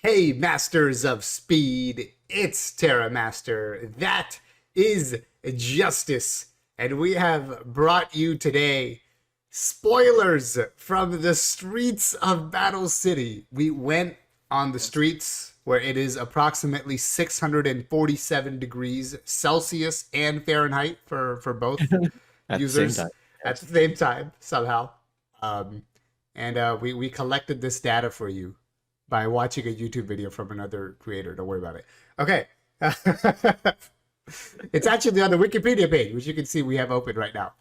Hey, Masters of Speed, it's Terra Master. That is Justice. And we have brought you today spoilers from the streets of Battle City. We went on the streets where it is approximately 647 degrees Celsius and Fahrenheit for both At the same time. users at Yes. the same time, somehow. Um, and we collected this data for you by watching a YouTube video from another creator. Don't worry about it. Okay. It's actually on the Wikipedia page, which you can see we have open right now.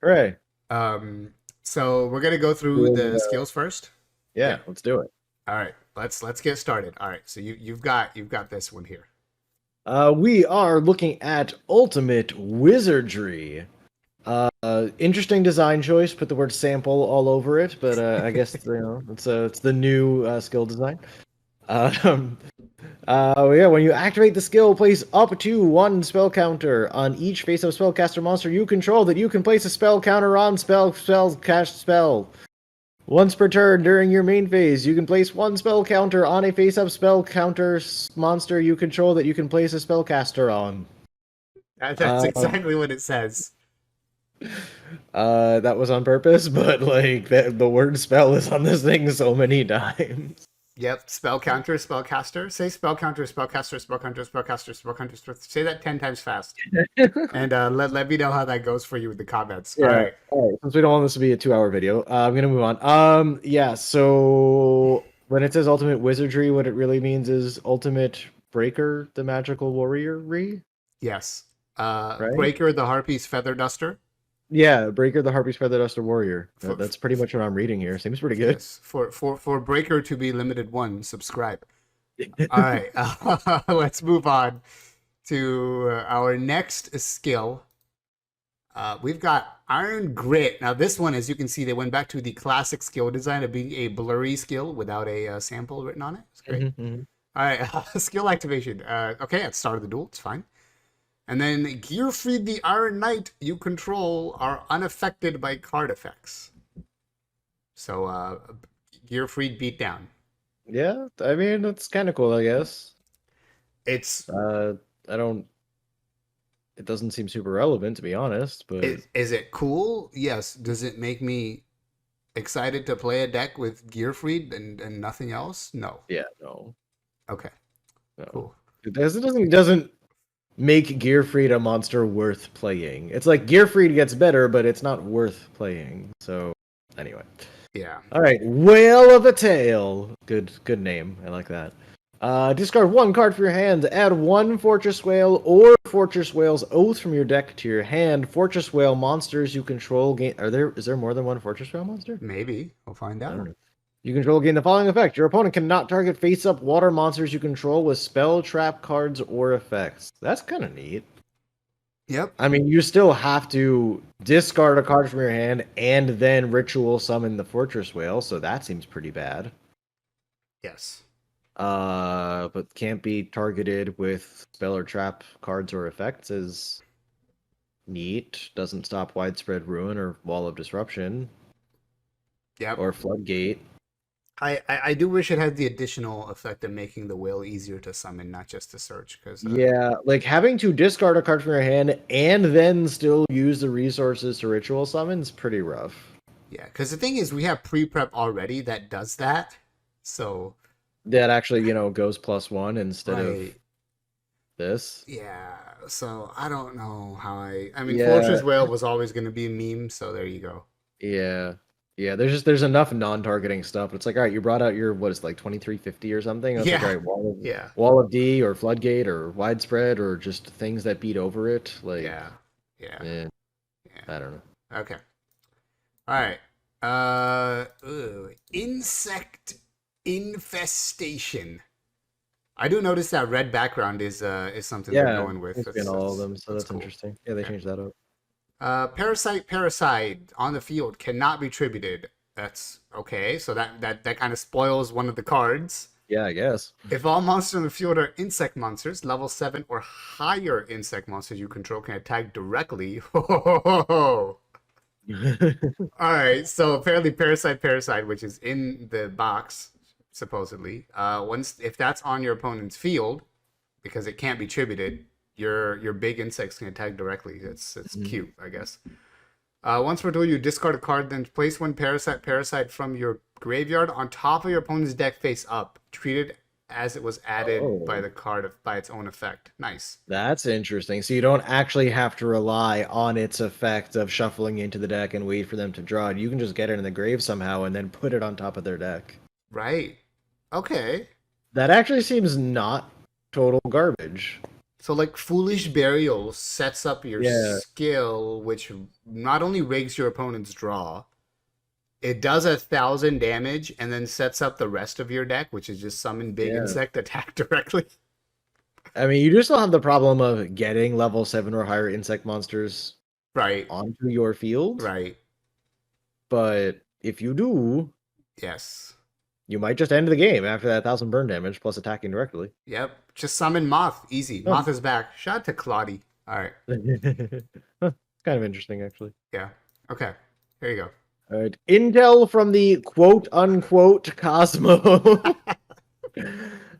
Hooray. Um, so we're gonna go through Doing, the skills first. yeah, let's do it. All right. Let's get started. All right. So you've got this one here. We are looking at Ultimate Wizardry. Interesting design choice. Put the word sample all over it, but I guess it's the new skill design. Um, yeah, when you activate the skill, place up to one spell counter on each face-up spellcaster monster you control that you can place a spell counter on cast spell. Once per turn during your main phase, you can place one spell counter on a face-up spell counter monster you control that you can place a spellcaster on. That's Uh, exactly what it says. that was on purpose, but like the word spell is on this thing so many times. Yep. Spell counter, spellcaster. Say spell counter, spellcaster, spell counter, spellcaster, spell counter. Say that 10 times fast. And let me know how that goes for you in the comments. All Yeah. right. All right. Since we don't want this to be a 2-hour video, I'm gonna move on. Yeah. So when it says ultimate wizardry, what it really means is ultimate breaker, the magical warrior. Yes. Right? Breaker the Harpy's Feather Duster. Yeah, breaker, the harpy's feather duster warrior. For, That's pretty much what I'm reading here. Seems pretty good. yes. For Breaker to be limited one, subscribe. All right. Let's move on to our next skill. We've got Iron Grit. Now, this one, as you can see, they went back to the classic skill design of being a blurry skill without a sample written on it. It's great. All right, skill activation. Okay, at the start of the duel, it's fine. And then Gearfried the Iron Knight you control are unaffected by card effects. So, Gearfried beatdown. Yeah, I mean that's kind of cool, I guess. It's I don't. It doesn't seem super relevant, to be honest. But is it cool? Yes. Does it make me excited to play a deck with Gearfried and nothing else? No. yeah, no, Okay. no. Cool. It doesn't make Gearfried a monster worth playing. It's like Gearfried gets better, but it's not worth playing. So anyway. Yeah. All right, Whale of a Tail. Good name. I like that. Discard one card from your hand. Add one Fortress Whale or Fortress Whale's Oath from your deck to your hand. Fortress Whale monsters you control gain. Is there more than one Fortress Whale monster? Maybe. We'll find I don't out. know. You control gain the following effect. Your opponent cannot target face-up water monsters you control with spell, trap cards, or effects. That's kind of neat. Yep. I mean, you still have to discard a card from your hand and then ritual summon the Fortress Whale, so that seems pretty bad. Yes. But can't be targeted with spell or trap cards or effects is neat. Doesn't stop widespread ruin or wall of disruption Yep. or floodgate. I do wish it had the additional effect of making the whale easier to summon, not just to search. Because Yeah, like having to discard a card from your hand and then still use the resources to ritual summon is pretty rough. yeah, because the thing is, we have pre-prep already that does that. So That actually, goes +1 instead of right, this. yeah. So I don't know how I mean, Yeah, Fortress Whale was always going to be a meme. So there you go. yeah. Yeah, there's enough non-targeting stuff. It's like, all right, you brought out your what is it, like 2350 or something. It's like, all Yeah. right, Yeah. wall of D or floodgate or widespread or just things that beat over it. Like, Yeah. Yeah. eh, Yeah. I don't know. Okay. All right. Insect infestation. I do notice that red background is something they're Yeah, going with. it's been all of them, so that's cool. interesting. Yeah, they Okay. changed that up. Parasite on the field cannot be tributed. That's okay. So that kind of spoils one of the cards. Yeah, I guess. If all monsters on the field are insect monsters, level 7 or higher insect monsters you control can attack directly. All right, so apparently Parasite, which is in the box, supposedly. If that's on your opponent's field, because it can't be tributed, your big insects can attack directly. It's cute, I guess. Once per duel, you discard a card, then place one parasite from your graveyard on top of your opponent's deck face up. Treat it as it was added by the card by its own effect. Nice. That's interesting. So you don't actually have to rely on its effect of shuffling into the deck and wait for them to draw it. You can just get it in the grave somehow and then put it on top of their deck. Right. Okay. That actually seems not total garbage. So like Foolish Burial sets up your skill, which not only rigs your opponent's draw, it does 1,000 damage and then sets up the rest of your deck, which is just summon big insect attack directly. I mean, you do still have the problem of getting level 7 or higher insect monsters onto your field. Right. But if you do, yes, you might just end the game after that 1,000 burn damage plus attacking directly. Yep. Just summon Moth. Easy. Oh. Moth is back. Shout out to Claudie. All right. It's kind of interesting, actually. Yeah. Okay. Here you go. All right. Intel from the quote-unquote Cosmo.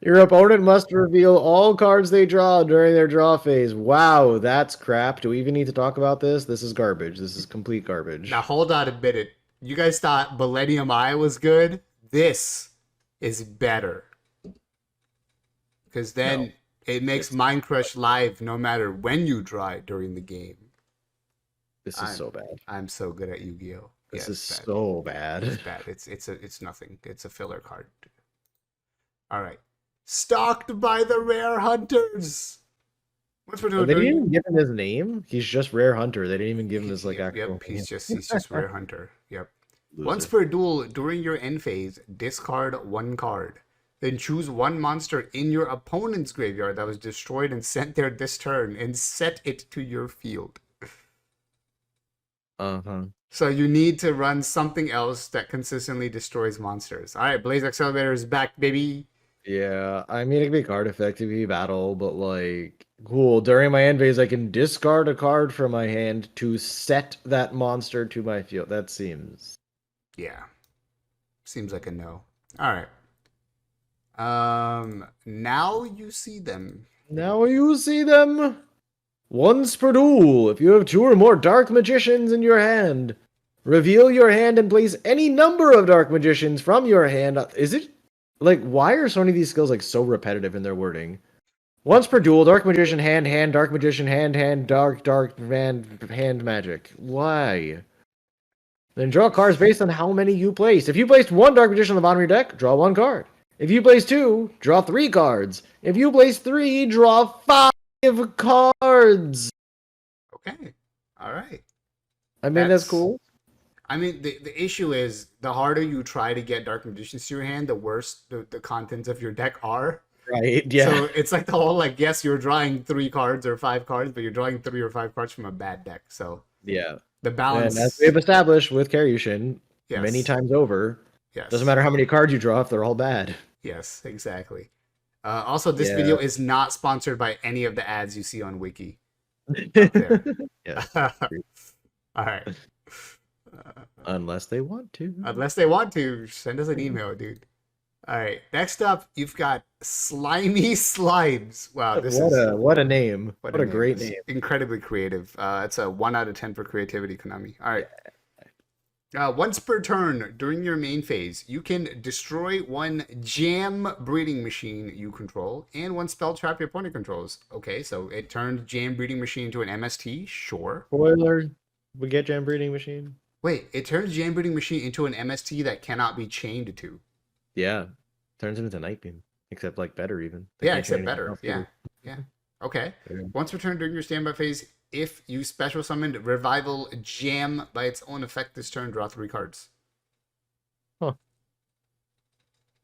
Your opponent must reveal all cards they draw during their draw phase. Wow, that's crap. Do we even need to talk about this? This is garbage. This is complete garbage. Now, hold on a minute. You guys thought Millennium Eye was good? This is better. Because then it makes Mind Crush live no matter when you draw it during the game. This is so bad. I'm so good at Yu-Gi-Oh! This is so bad. It's bad. It's nothing. It's a filler card. All right. Stalked by the Rare Hunters. What's they didn't even give him his name. He's just Rare Hunter. They didn't even give him his like actual. Yep. He's just Rare Hunter. Yep. Loser. Once per duel during your end phase, discard one card. Then choose one monster in your opponent's graveyard that was destroyed and sent there this turn and set it to your field. So you need to run something else that consistently destroys monsters. All right, Blaze Accelerator is back, baby. Yeah, I mean, it can be card effective, be battle, but like, cool. During my end phase, I can discard a card from my hand to set that monster to my field. That seems... Yeah. Seems like a no. All right. Now you see them. Now you see them. Once per duel, if you have 2 or more Dark Magicians in your hand, reveal your hand and place any number of Dark Magicians from your hand. Is it like, why are so many of these skills like so repetitive in their wording? Once per duel, Dark Magician hand, Dark Magician hand, dark hand magic. Why? Then draw cards based on how many you placed. If you placed 1 Dark Magician on the bottom of your deck, draw 1 card. If you place 2, draw 3 cards. If you place 3, draw 5 cards. Okay. All right. I mean, that's cool. I mean, the issue is the harder you try to get Dark Magicians to your hand, the worse the contents of your deck are. Right, yeah. So it's like the whole, like, yes, you're drawing 3 cards or 5 cards, but you're drawing 3 or 5 cards from a bad deck. So yeah. The balance. And as we've established with Karyushin many times over, doesn't matter how many cards you draw if they're all bad. Yes, exactly. Also, this video is not sponsored by any of the ads you see on Wiki. Yeah. All right. Unless they want to. Unless they want to, send us an email, dude. All right. Next up, you've got Slimy Slimes. Wow, what a name. What a great name. Incredibly creative. It's a 1 out of 10 for creativity, Konami. All right. Once per turn during your main phase, you can destroy 1 Jam Breeding Machine you control and 1 Spell Trap your opponent controls. Okay, so it turned Jam Breeding Machine into an MST. Sure. Spoiler. We get Jam Breeding Machine. Wait, it turns Jam Breeding Machine into an MST that cannot be chained to. Yeah. Turns it into Night Beam. Except, like, better even. Except better. Yeah. Okay. Once per turn during your standby phase, if you special summoned Revival Jam by its own effect this turn, draw 3 cards. Huh.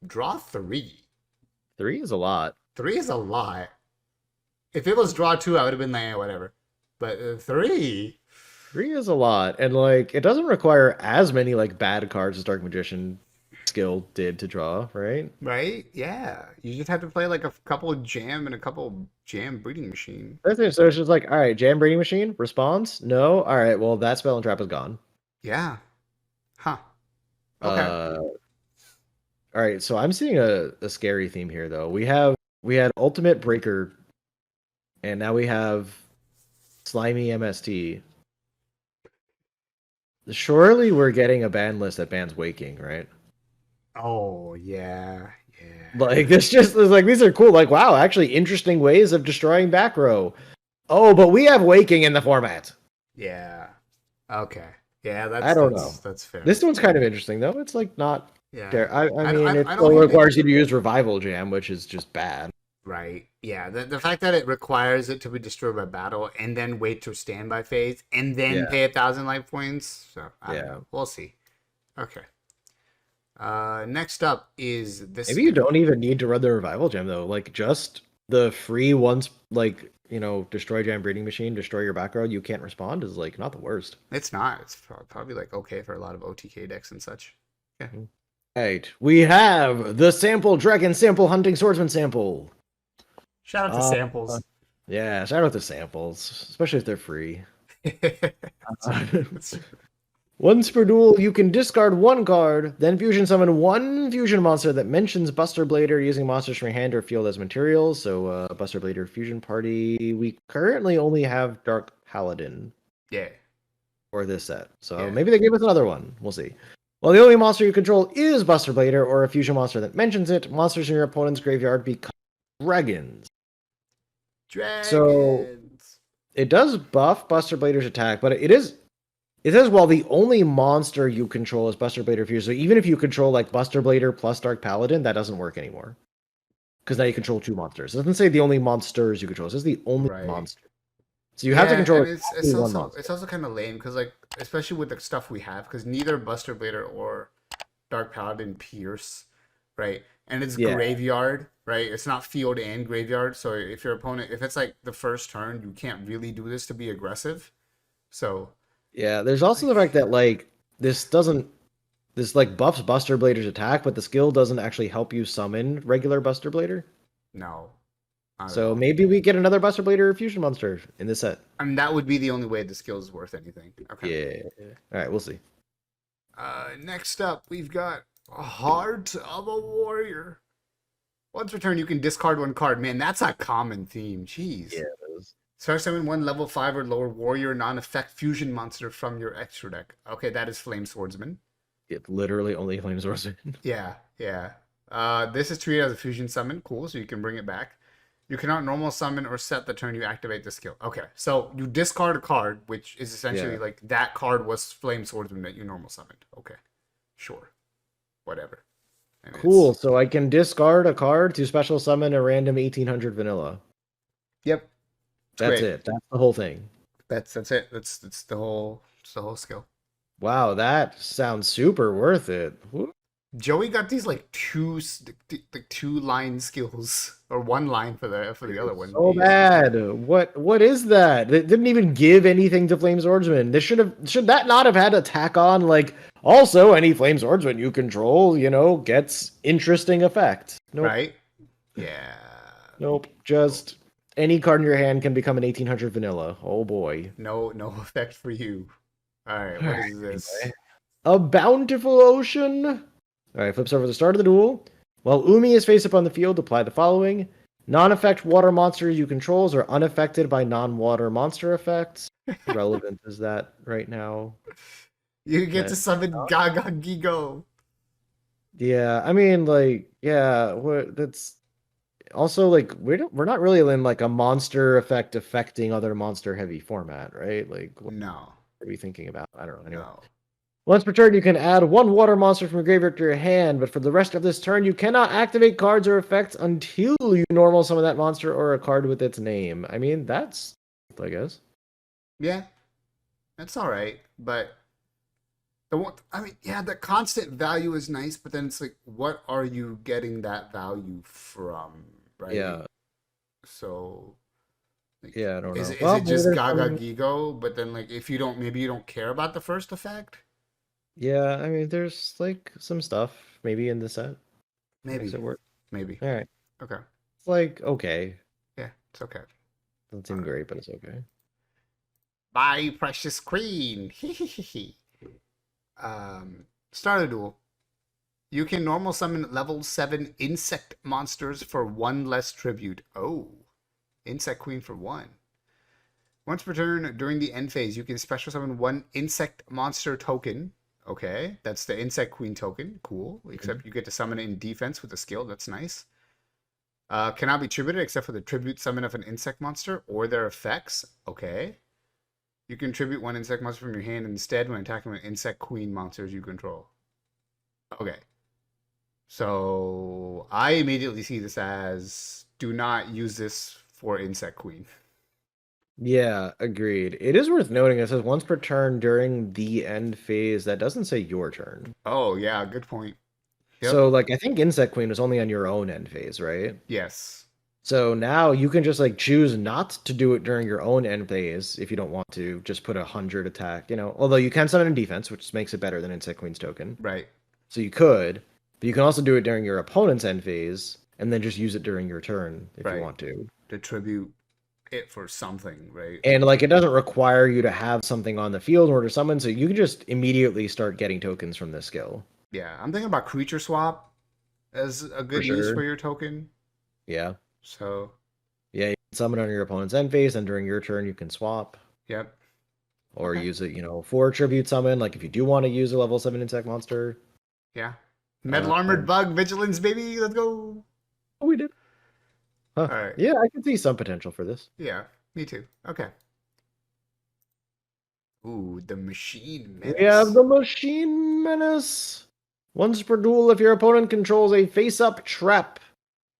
Draw 3. 3 is a lot. 3 is a lot. If it was draw 2, I would have been like, whatever. But 3... 3 is a lot. And, like, it doesn't require as many, like, bad cards as Dark Magician skill did to draw, right? Right? Yeah. You just have to play, like, a couple of Jam and a couple of Jam Breeding Machine. So it's just like, all right, Jam Breeding Machine, response? No? All right, well, that spell and trap is gone. Yeah. Huh. Okay. All right, so I'm seeing a scary theme here though. We had Ultimate Breaker, and now we have Slimy MST. Surely we're getting a ban list that bans Waking, right? Oh yeah, Like this just is like these are cool. Like wow, actually interesting ways of destroying back row. Oh, but we have Waking in the format. yeah. Okay, yeah. I don't know. That's fair. This one's kind of interesting though. It's like not Yeah, there. I mean, it I don't still hate it. requires you to use Revival Jam, which is just bad. Right. Yeah. The fact that it requires it to be destroyed by battle and then wait to standby phase and then Yeah, pay 1,000 life points. So I don't yeah. know. We'll see. Okay. Next up is this Maybe you skill. don't even need to run the Revival Gem though. Like just the free once, like destroy Jam Breeding Machine, destroy your back row. You can't respond is like not the worst. It's not. It's probably like okay for a lot of OTK decks and such. Yeah. Right. We have the sample Dragon Sample Hunting Swordsman sample. Shout out to Uh, samples. yeah, shout out to samples, especially if they're free. That's Once per duel, you can discard one card, then fusion summon one fusion monster that mentions Buster Blader using monsters from your hand or field as materials. So, Buster Blader Fusion Party. We currently only have Dark Paladin yeah. for this set. So Yeah. maybe they give us another one. We'll see. Well, the only monster you control is Buster Blader or a fusion monster that mentions it. Monsters in your opponent's graveyard become dragons. Dragons. So it does buff Buster Blader's attack, but it says while the only monster you control is Buster Blader Fusion. So even if you control like Buster Blader plus Dark Paladin, that doesn't work anymore. Because now you control two monsters. It doesn't say the only monsters you control. It says the only Right. monster. So you have to control and it's one also monster. kind of lame because like especially with the stuff we have because neither Buster Blader or Dark Paladin pierce, right? And it's Yeah. graveyard, right? It's not field and graveyard. So if your opponent, if it's like the first turn, you can't really do this to be aggressive. So Yeah, there's also the like fact that like this like buffs Buster Blader's attack, but the skill doesn't actually help you summon regular Buster Blader. no, not at So all. maybe we get another Buster Blader fusion monster in this set. I mean that would be the only way the skill is worth anything. Okay. Yeah. All right, we'll see. Next up, we've got Heart of a Warrior. Once per turn, you can discard one card. Man, that's a common theme. Jeez. Yeah, it is. Start summon one level 5 or lower warrior non-effect fusion monster from your extra deck. Okay, that is Flame Swordsman. It literally only flames Orson. Yeah, yeah. This is treated as a fusion summon. Cool, so you can bring it back. You cannot normal summon or set the turn you activate the skill. Okay, so you discard a card, which is essentially Yeah. like that card was Flame Swordsman that you normal summoned. Okay, sure, whatever. And Cool. So I can discard a card to special summon a random 1800 vanilla. Yep. It's That's great. it. That's the whole thing. That's it. That's the whole skill. Wow, that sounds super worth it. Woo. Joey got these like two line skills or one line for the other one. So bad. What is that? It didn't even give anything to Flame Swordsman. This should that not have had a tack on like also any Flame Swordsman you control, gets interesting effect. Nope. Right? Yeah. Nope. Just any card in your hand can become an 1800 vanilla. Oh boy. No effect for you. All right, what is this? Anyway. A bountiful ocean. All right, flips over the start of the duel. While Umi is face up on the field, apply the following. Non-effect water monsters you controls are unaffected by non-water monster effects. How relevant is that right now? You get to summon Gaga Gigo. Yeah, I mean, like, yeah, that's also like we're not really in like a monster effect affecting other monster heavy format, right? Like, what No. are we thinking about? I don't know. Anyway. No. Once per turn, you can add one water monster from your graveyard to your hand, but for the rest of this turn, you cannot activate cards or effects until you normal summon that monster or a card with its name. I mean, that's, I guess. Yeah. That's all right, but the constant value is nice, but then it's like, what are you getting that value from, right? Yeah. So, like, Yeah, I don't know. is it Well, is it maybe just there's Gaga some- Gigo? But then, like, if you don't, maybe you don't care about the first effect. Yeah, I mean, there's like some stuff maybe in the set. Maybe, Makes it work. maybe. All right. Okay. It's like, okay. Yeah, it's okay. Doesn't seem great, but it's okay. Bye, precious queen. Start a duel. You can normal summon level 7 insect monsters for 1 less tribute. Oh, Insect Queen for 1. Once per turn during the end phase, you can special summon 1 insect monster token. Okay, that's the Insect Queen token. Cool. Except you get to summon it in defense with a skill. That's nice. Cannot be tributed except for the tribute summon of an insect monster or their effects. Okay. You can tribute 1 insect monster from your hand instead when attacking with Insect Queen monsters you control. Okay. So I immediately see this as do not use this for Insect Queen. Yeah, agreed. It is worth noting it says once per turn during the end phase. That doesn't say your turn. Oh, yeah, good point. Yep. So, like, I think Insect Queen was only on your own end phase, right? Yes. So now you can just like choose not to do it during your own end phase if you don't want to. Just put 100 attack, you know. Although you can summon in defense, which makes it better than Insect Queen's token. Right. So you could, but you can also do it during your opponent's end phase and then just use it during your turn if Right. you want to. To tribute it for something, right? And like it doesn't require you to have something on the field in order to summon, so you can just immediately start getting tokens from this skill. Yeah, I'm thinking about creature swap as a good For use sure. for your token. Yeah. So, Yeah, you can summon on your opponent's end phase, and during your turn you can swap. yep. Or Okay. use it, you know, for tribute summon, like if you do want to use a level 7 insect monster. Yeah. Metal Armored Bug Vigilance, baby. Let's go. Oh, we did. Huh. All right. Yeah, I can see some potential for this. Yeah, me too. Okay. Ooh, the Machine Menace. We have the Machine Menace. Once per duel, if your opponent controls a face-up trap,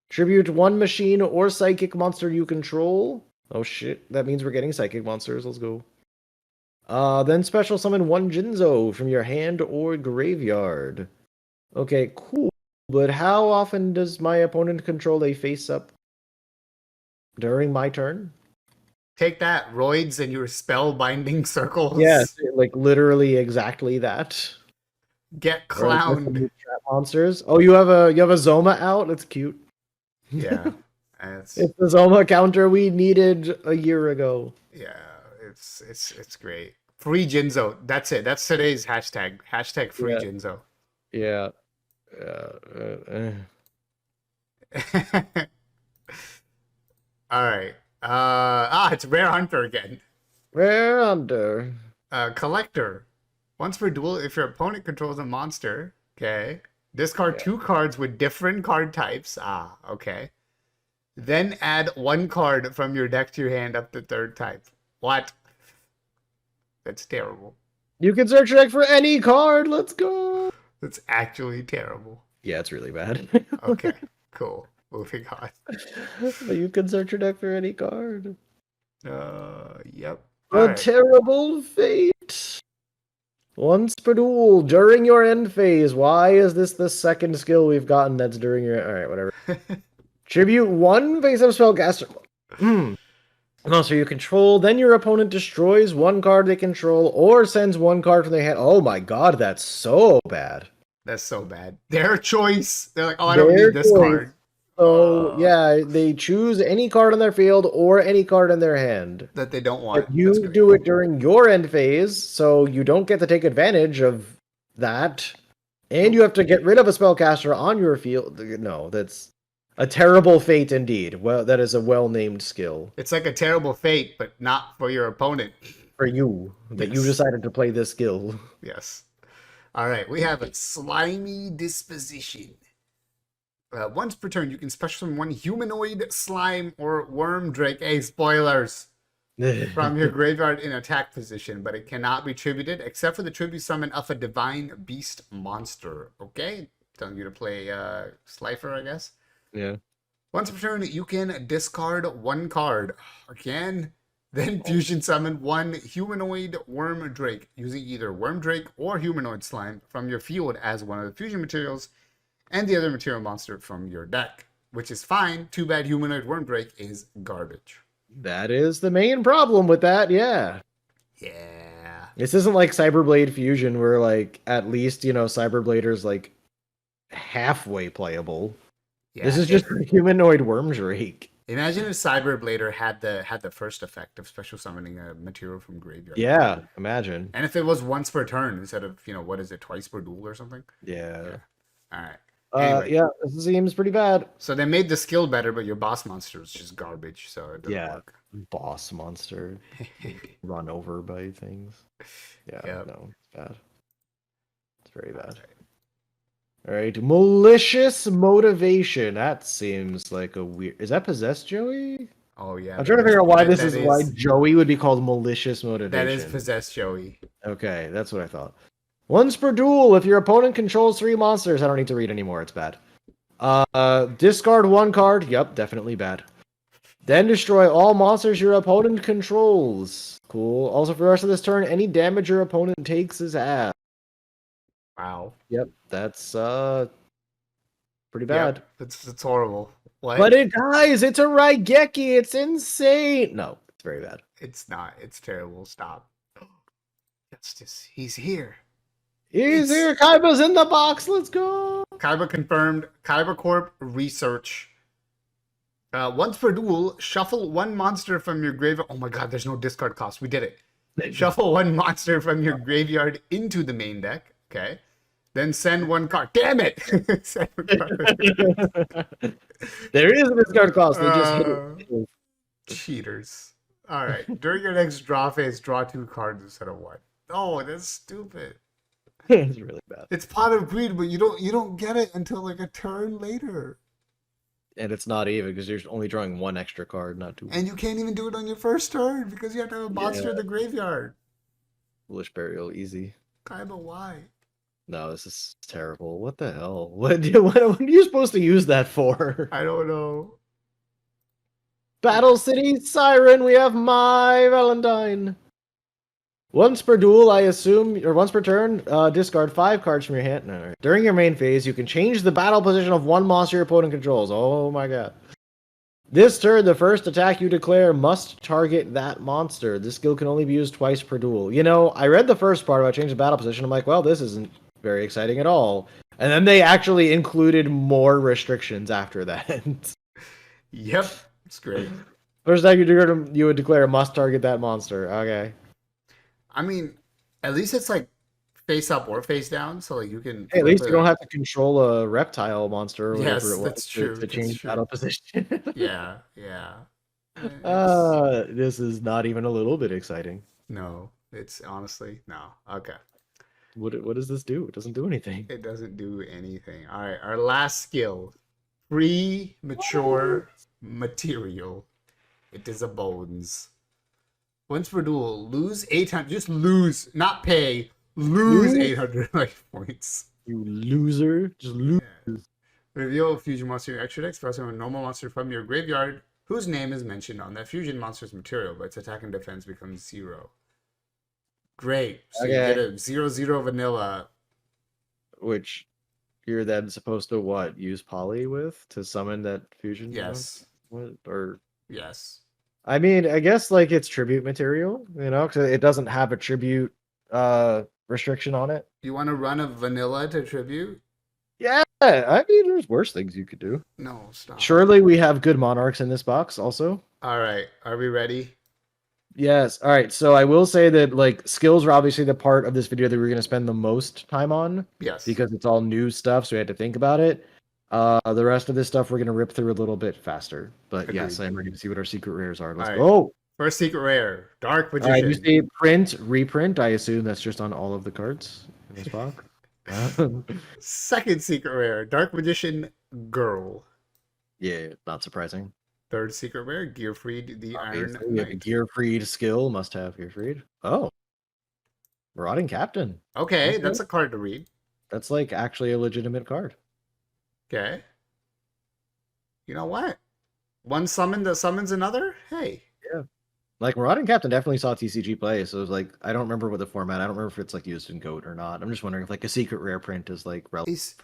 tribute 1 machine or psychic monster you control. Oh shit, that means we're getting psychic monsters. Let's go. Then special summon 1 Jinzo from your hand or graveyard. Okay, cool. But how often does my opponent control a face-up during my turn? Take that, roids and your spellbinding circles. Yes, like literally exactly that. Get Or like with clowned. the trap monsters. Oh, you have a Zoma out? That's cute. Yeah. It's the Zoma counter we needed a year ago. Yeah, it's great. Free Jinzo. That's it. That's today's hashtag. Hashtag free Yeah. Jinzo. Yeah. All right. It's Rare Hunter again. Rare Hunter. Collector. Once per duel, if your opponent controls a monster, okay, discard 2 cards with different card types. Okay. Then add 1 card from your deck to your hand up to 3rd type. What? That's terrible. You can search your deck for any card. Let's go. That's actually terrible. Yeah, it's really bad. Okay, cool. Moving on. But you can search your deck for any card. Yep. A terrible fate. Once per duel during your end phase. Why is this the second skill we've gotten that's during your... Alright, whatever. Tribute 1 face-up spellcaster. Monster you control, then your opponent destroys 1 card they control or sends 1 card from their hand. Oh my god, that's so bad. That's so bad. Their choice. They're like, oh, I don't need this card. So, yeah, they choose any card on their field or any card in their hand. That they don't want. But you do it during your end phase, so you don't get to take advantage of that. And you have to get rid of a spellcaster on your field. No, that's a terrible fate indeed. Well, that is a well-named skill. It's like a terrible fate, but not for your opponent. For you, that you decided to play this skill. Yes. All right, we have a Slimy Disposition. Once per turn, you can special summon 1 humanoid, slime, or worm drake. Hey, spoilers! From your graveyard in attack position, but it cannot be tributed except for the tribute summon of a divine beast monster. Okay? Telling you to play Slifer, I guess. Yeah. Once per turn, you can discard 1 card. Again, then fusion summon 1 humanoid worm drake using either worm drake or humanoid slime from your field as one of the fusion materials and the other material monster from your deck, which is fine. Too bad humanoid worm drake is garbage. That is the main problem with that, yeah. Yeah. This isn't like Cyberblade Fusion where, like, at least, you know, Cyberblader's, like, halfway playable. Yeah, this is just a humanoid worm drake. Imagine if Cyberblader had the first effect of special summoning a material from graveyard. Yeah, imagine. And if it was once per turn instead of, you know, what is it, twice per duel or something? Yeah. All right. Anyway, Yeah, this seems pretty bad. so they made the skill better, but your boss monster is just garbage, so it doesn't Yeah, work. boss monster run over by things. Yeah, Yep. no, it's bad. It's very All bad. right. All right, malicious motivation. That seems like a weird. Is that possessed Joey? Oh yeah, I'm trying to figure out why this that is why is Joey would be called malicious that is motivation. possessed Joey. Okay, that's what I thought. Once per duel, if your opponent controls 3 monsters, I don't need to read anymore. It's bad. Discard 1 card. Yep, definitely bad. Then destroy all monsters your opponent controls. Cool. Also, for the rest of this turn, any damage your opponent takes is half. Wow. Yep, that's pretty Yep. bad. It's horrible. What? But it dies. It's a Raigeki. It's insane. No, it's very bad. It's not. It's terrible. Stop. Justice. He's here. He's here. Kaiba's in the box. Let's go. Kaiba confirmed. Kaiba Corp research. Once per duel, shuffle 1 monster from your graveyard. Oh my god, there's no discard cost. We did it. Shuffle 1 monster from your graveyard into the main deck. Okay. Then send 1 card. Damn it! Send 1 card. There is a discard cost. They just hit it. Cheaters. All right. During your next draw phase, draw 2 cards instead of 1. Oh, that's stupid. It's really bad. It's Pot of Greed, but you don't get it until like a turn later. And it's not even because you're only drawing 1 extra card, not 2. And you can't even do it on your first turn because you have to have a monster in the graveyard. Foolish burial, easy. Kaiba, why? No, this is terrible. What the hell? What are you supposed to use that for? I don't know. Battle City Siren, we have my Valentine. Once per duel, I assume, or once per turn, discard 5 cards from your hand. No. During your main phase, you can change the battle position of 1 monster your opponent controls. Oh my god. This turn, the first attack you declare must target that monster. This skill can only be used twice per duel. You know, I read the first part about changing the battle position. I'm like, well, this isn't very exciting at all. And then they actually included more restrictions after that. Yep, it's great. First attack you would declare must target that monster. Okay. I mean, at least it's like face up or face down, so like you can. Hey, at least you don't have to control a reptile monster or whatever Yes, it was that's true. to change battle position. Yeah. This is not even a little bit exciting. No, it's honestly no. Okay. What does this do? It doesn't do anything. It doesn't do anything. All right, our last skill: premature material. It is a bones. Once per duel, lose 800. Just lose, not pay. Lose 800 life points. You loser. Just lose. Yeah. Reveal a fusion monster in your extra deck. Special a normal monster from your graveyard whose name is mentioned on that fusion monster's material, but its attack and defense becomes 0. Great. So you get a 0/0 vanilla. Which you're then supposed to what? Use poly with to summon that fusion? Yes. What? Or yes. I mean, I guess like it's tribute material, you know, because it doesn't have a tribute restriction on it. You want to run a vanilla to tribute? Yeah, I mean, there's worse things you could do. No, stop. Surely we have good monarchs in this box also. All right, are we ready? Yes. All right. So I will say that like skills are obviously the part of this video that we're going to spend the most time on. Yes. Because it's all new stuff, so we had to think about it. The rest of this stuff we're going to rip through a little bit faster. But Agreed. yes, I'm ready to see what our secret rares are. Let's All right. go. First secret rare, Dark Magician. All right, you say print, reprint. I assume that's just on all of the cards in this box. Second secret rare, Dark Magician Girl. Yeah, not surprising. Third secret rare, Gearfried the Iron We have a Knight. Gearfried skill. Must have Gearfried. Oh, Marauding Captain. Okay, Okay. that's a card to read. That's like actually a legitimate card. Okay. You know what? One summon that summons another? Hey. Yeah. Like Marauding Captain definitely saw TCG play, so it was like I don't remember what the format. I don't remember if it's like used in GOAT or not. I'm just wondering if like a secret rare print is like relevant.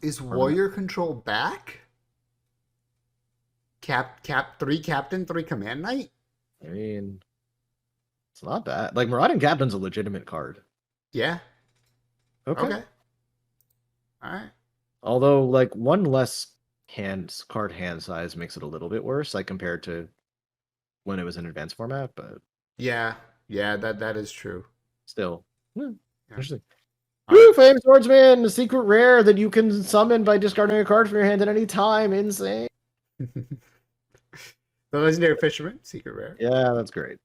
Is Warrior Control back? Cap 3 Captain, 3 Command Knight? I mean, it's not bad. Like Marauding Captain's a legitimate card. Yeah. Okay. All right. Although like one less card hand size makes it a little bit worse, like compared to when it was in advanced format, but Yeah, that is true. still. Interesting. All Woo, right. Flame Swordsman, a secret rare that you can summon by discarding a card from your hand at any time. Insane. The Legendary Fisherman, secret rare. Yeah, that's great.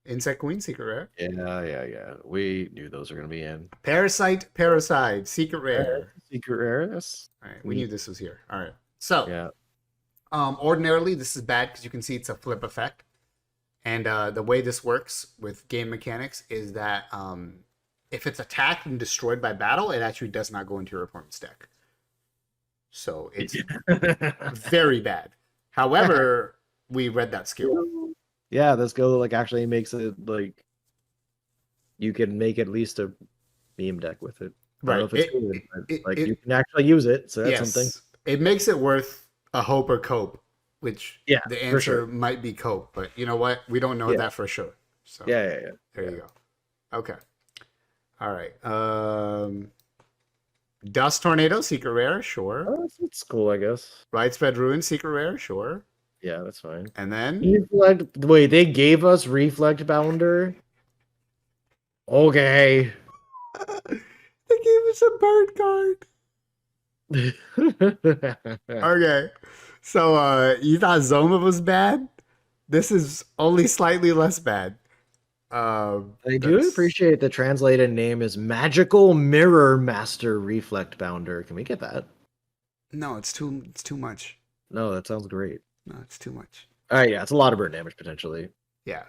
Insect Queen, secret rare. Yeah. We knew those were going to be in. Parasite, secret rare. Secret rare. That's All right, we knew this was here. All right. So, yeah. ordinarily, this is bad because you can see it's a flip effect. And the way this works with game mechanics is that if it's attacked and destroyed by battle, it actually does not go into your opponent's deck. So it's very bad. However, we read that skill. Yeah, this skill like actually makes it like you can make at least a meme deck with it. I don't know if it's good, but you can actually use it, so that's something. It makes it worth a hope or cope, which the answer sure. might be cope, but you know what? We don't know that for sure. So yeah. There you go. Okay. All right. Dust Tornado, secret rare, sure. Oh, that's cool, I guess. Widespread Ruin, secret rare, sure. Yeah, that's fine. And then Reflect. Wait, they gave us Reflect Bounder. Okay. they gave us a bird card. Okay. So you thought Zoma was bad? This is only slightly less bad. I do appreciate the translated name is Magical Mirror Master Reflect Bounder. Can we get that? No, it's too much. No, that sounds great. No, it's too much. All right, yeah, it's a lot of burn damage potentially. Yeah,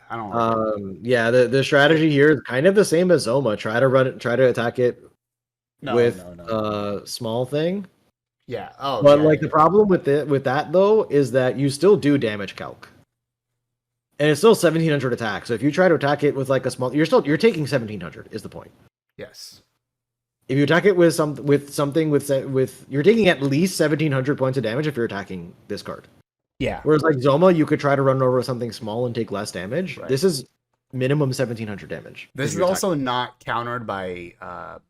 I don't like it. Yeah, the strategy here is kind of the same as Zoma. Try to attack it with small thing. Yeah. Oh, but the problem with that though is that you still do damage calc. And it's still 1700 attack. So if you try to attack it with like a small, you're taking 1700 is the point. Yes. If you attack it with something you're taking at least 1700 points of damage if you're attacking this card. Yeah. Whereas like Zoma, you could try to run over something small and take less damage. Right. This is minimum 1700 damage. This is also not countered by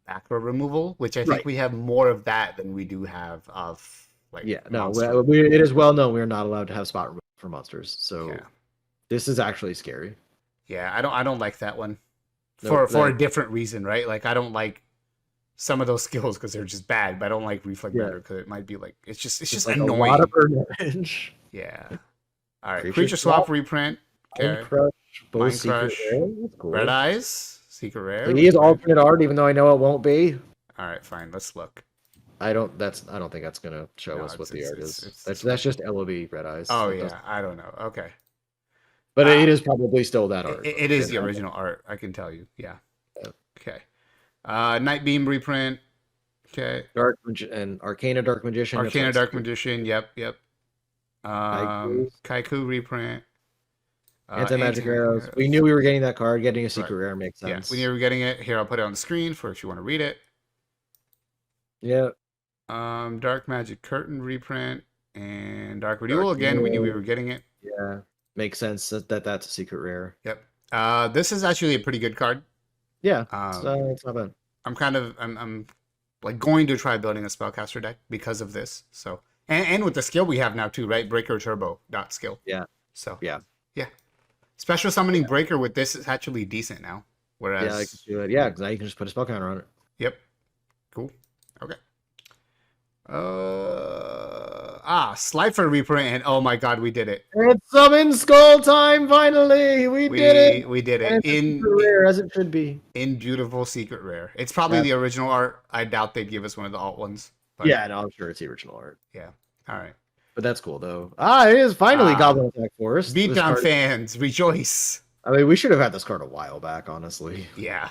macro removal, which I think we have more of that than we do have of like. Yeah. No. It is well known we are not allowed to have spot removal for monsters. So. Yeah. This is actually scary. Yeah, I don't like that one for a different reason, right? Like I don't like some of those skills because they're just bad, but I don't like Reflect Bounder because it might be like it's just like annoying. A lot of damage. Yeah. All right, creature swap reprint. Okay. Mind Crush. Cool. Red Eyes, secret rare. He is alternate art, even though I know it won't be. All right, fine. Let's look. I don't think that's gonna show us what the art is. That's just LOB Red Eyes. Oh yeah, I don't know. Okay. But it is probably still that art. It is the original art, I can tell you. Yeah. Okay. Night Beam reprint. Okay. And Arcana Dark Magician. Arcana Dark Magician. Yep. Kaiku reprint. Anti-Magic Arrows. We knew we were getting that card. Getting a secret rare makes sense. Yeah, we knew we were getting it. Here, I'll put it on the screen for if you want to read it. Yeah. Dark Magic Curtain reprint and Dark Renewal. Again, we knew we were getting it. Yeah. Makes sense that that's a secret rare. Yep. This is actually a pretty good card. Yeah. It's not bad. I'm like going to try building a spellcaster deck because of this. So and with the skill we have now too, right? Breaker Turbo skill. Yeah. So yeah. Special summoning Breaker with this is actually decent now. Whereas I can do it. Yeah, because now you can just put a spell counter on it. Yep. Cool. Okay. Slifer reprint, and oh my god, we did it. It's summon skull time, finally! We did it! We did it. In rare, as it should be. In beautiful secret rare. It's probably the original art. I doubt they'd give us one of the alt ones. But... Yeah, no, I'm sure it's the original art. Yeah. Alright. But that's cool, though. It is finally Goblin Attack Force. Beatdown fans, rejoice! I mean, we should have had this card a while back, honestly. Yeah.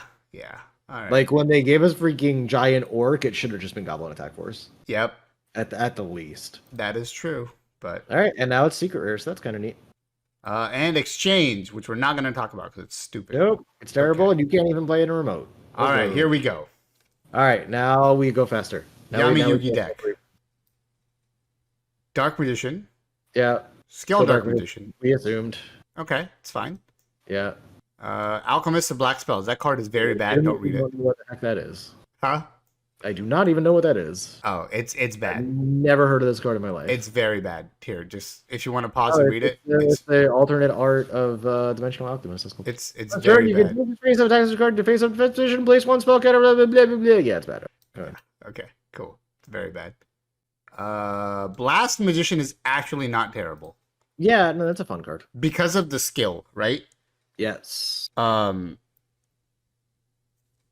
All right. Like, when they gave us freaking Giant Orc, it should have just been Goblin Attack Force. Yep. At the least. That is true, but... Alright, and now it's secret rare, so that's kind of neat. And Exchange, which we're not going to talk about because it's stupid. Nope, it's terrible, and you can't even play in a remote. Alright, here we go. Alright, now we go faster. Yami Yugi deck. Dark Magician. Yeah. Skill Dark Magician. We assumed. Okay, it's fine. Yeah. Alchemist of Black Spells. That card is very bad. Don't read it. What the heck that is? Huh? I do not even know what that is. Oh, it's I've bad. never heard of this card in my life. It's very bad. Here, just if you want to pause Oh, and read it, it's the alternate art of Dimensional Optimus. That's cool. it's That's right. very You bad. can face up Texas card to face up position, place one spell counter, blah, blah, blah, blah, blah. Yeah, it's bad. Yeah. Okay. Cool. It's very bad. Blast Magician is actually not terrible Yeah, no, that's a fun card. because of the skill, right? Yes.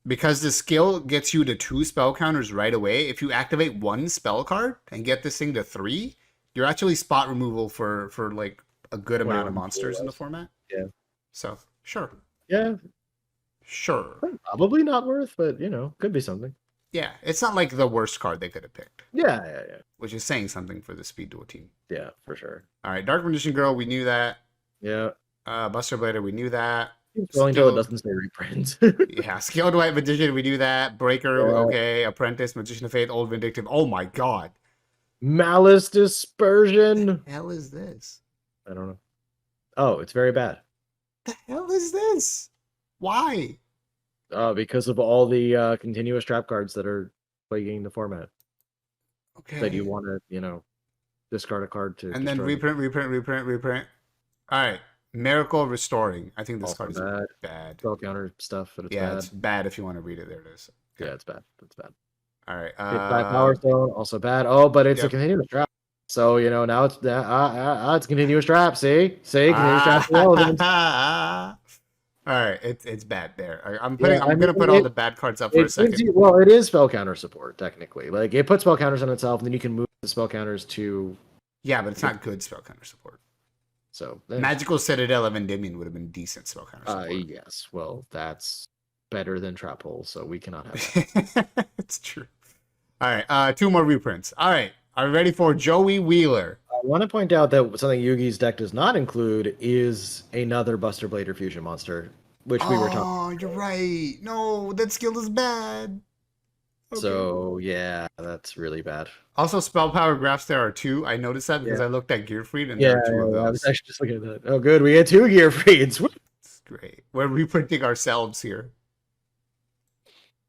Because the skill gets you to 2 spell counters right away. If you activate 1 spell card and get this thing to 3, you're actually spot removal for like a good amount of monsters in the format. Yeah. So sure. Yeah. Sure. Probably not worth, but could be something. Yeah, it's not like the worst card they could have picked. Yeah. Which is saying something for the Speed Duel team. Yeah, for sure. All right, Dark Magician Girl, we knew that. Yeah. Buster Blader, we knew that. Well, until it doesn't say reprint. Yeah, Skilled White Magician, we knew that. Breaker, Yeah. okay. Apprentice, Magician of Faith, Old Vindictive. Oh my god. Malice Dispersion. What the hell is this? I don't know. Oh, it's very bad. The hell is this? Why? Because of all the continuous trap cards that are plaguing the format. Okay. That you want to, discard a card to. And then destroy reprint. All right. Miracle Restoring. I think this Also card is bad. bad. Spell counter stuff, but it's Yeah, bad. it's bad if you want to read it. There it is. Yeah, it's bad. It's bad. All right. It's bad Power Stone, also bad. Oh, but it's a Yep. continuous trap. So now it's it's continuous trap. See, continuous trap. Relevant. All right, it's bad there. I'm Yeah, gonna put all the bad cards up for a second. Well, it is spell counter support technically. Like it puts spell counters on itself, and then you can move the spell counters to. Yeah, but it's not good spell counter support. So Magical Citadel of Endymion would have been decent spell counter support. Yes, well, that's better than Trap Hole, so we cannot have that. It's true. All right, 2 more reprints. All right, are you ready for Joey Wheeler? I want to point out that something Yugi's deck does not include is another Buster Blader fusion monster, which we were talking. Oh, you're right. No, that skill is bad. Okay. So yeah, that's really bad. Also, spell power graphs there are 2. I noticed that because I looked at Gearfried and Yeah, there are 2 of those. I was actually just looking at that. Oh, good, we get 2 gear feeds. It's great. We're reprinting ourselves here.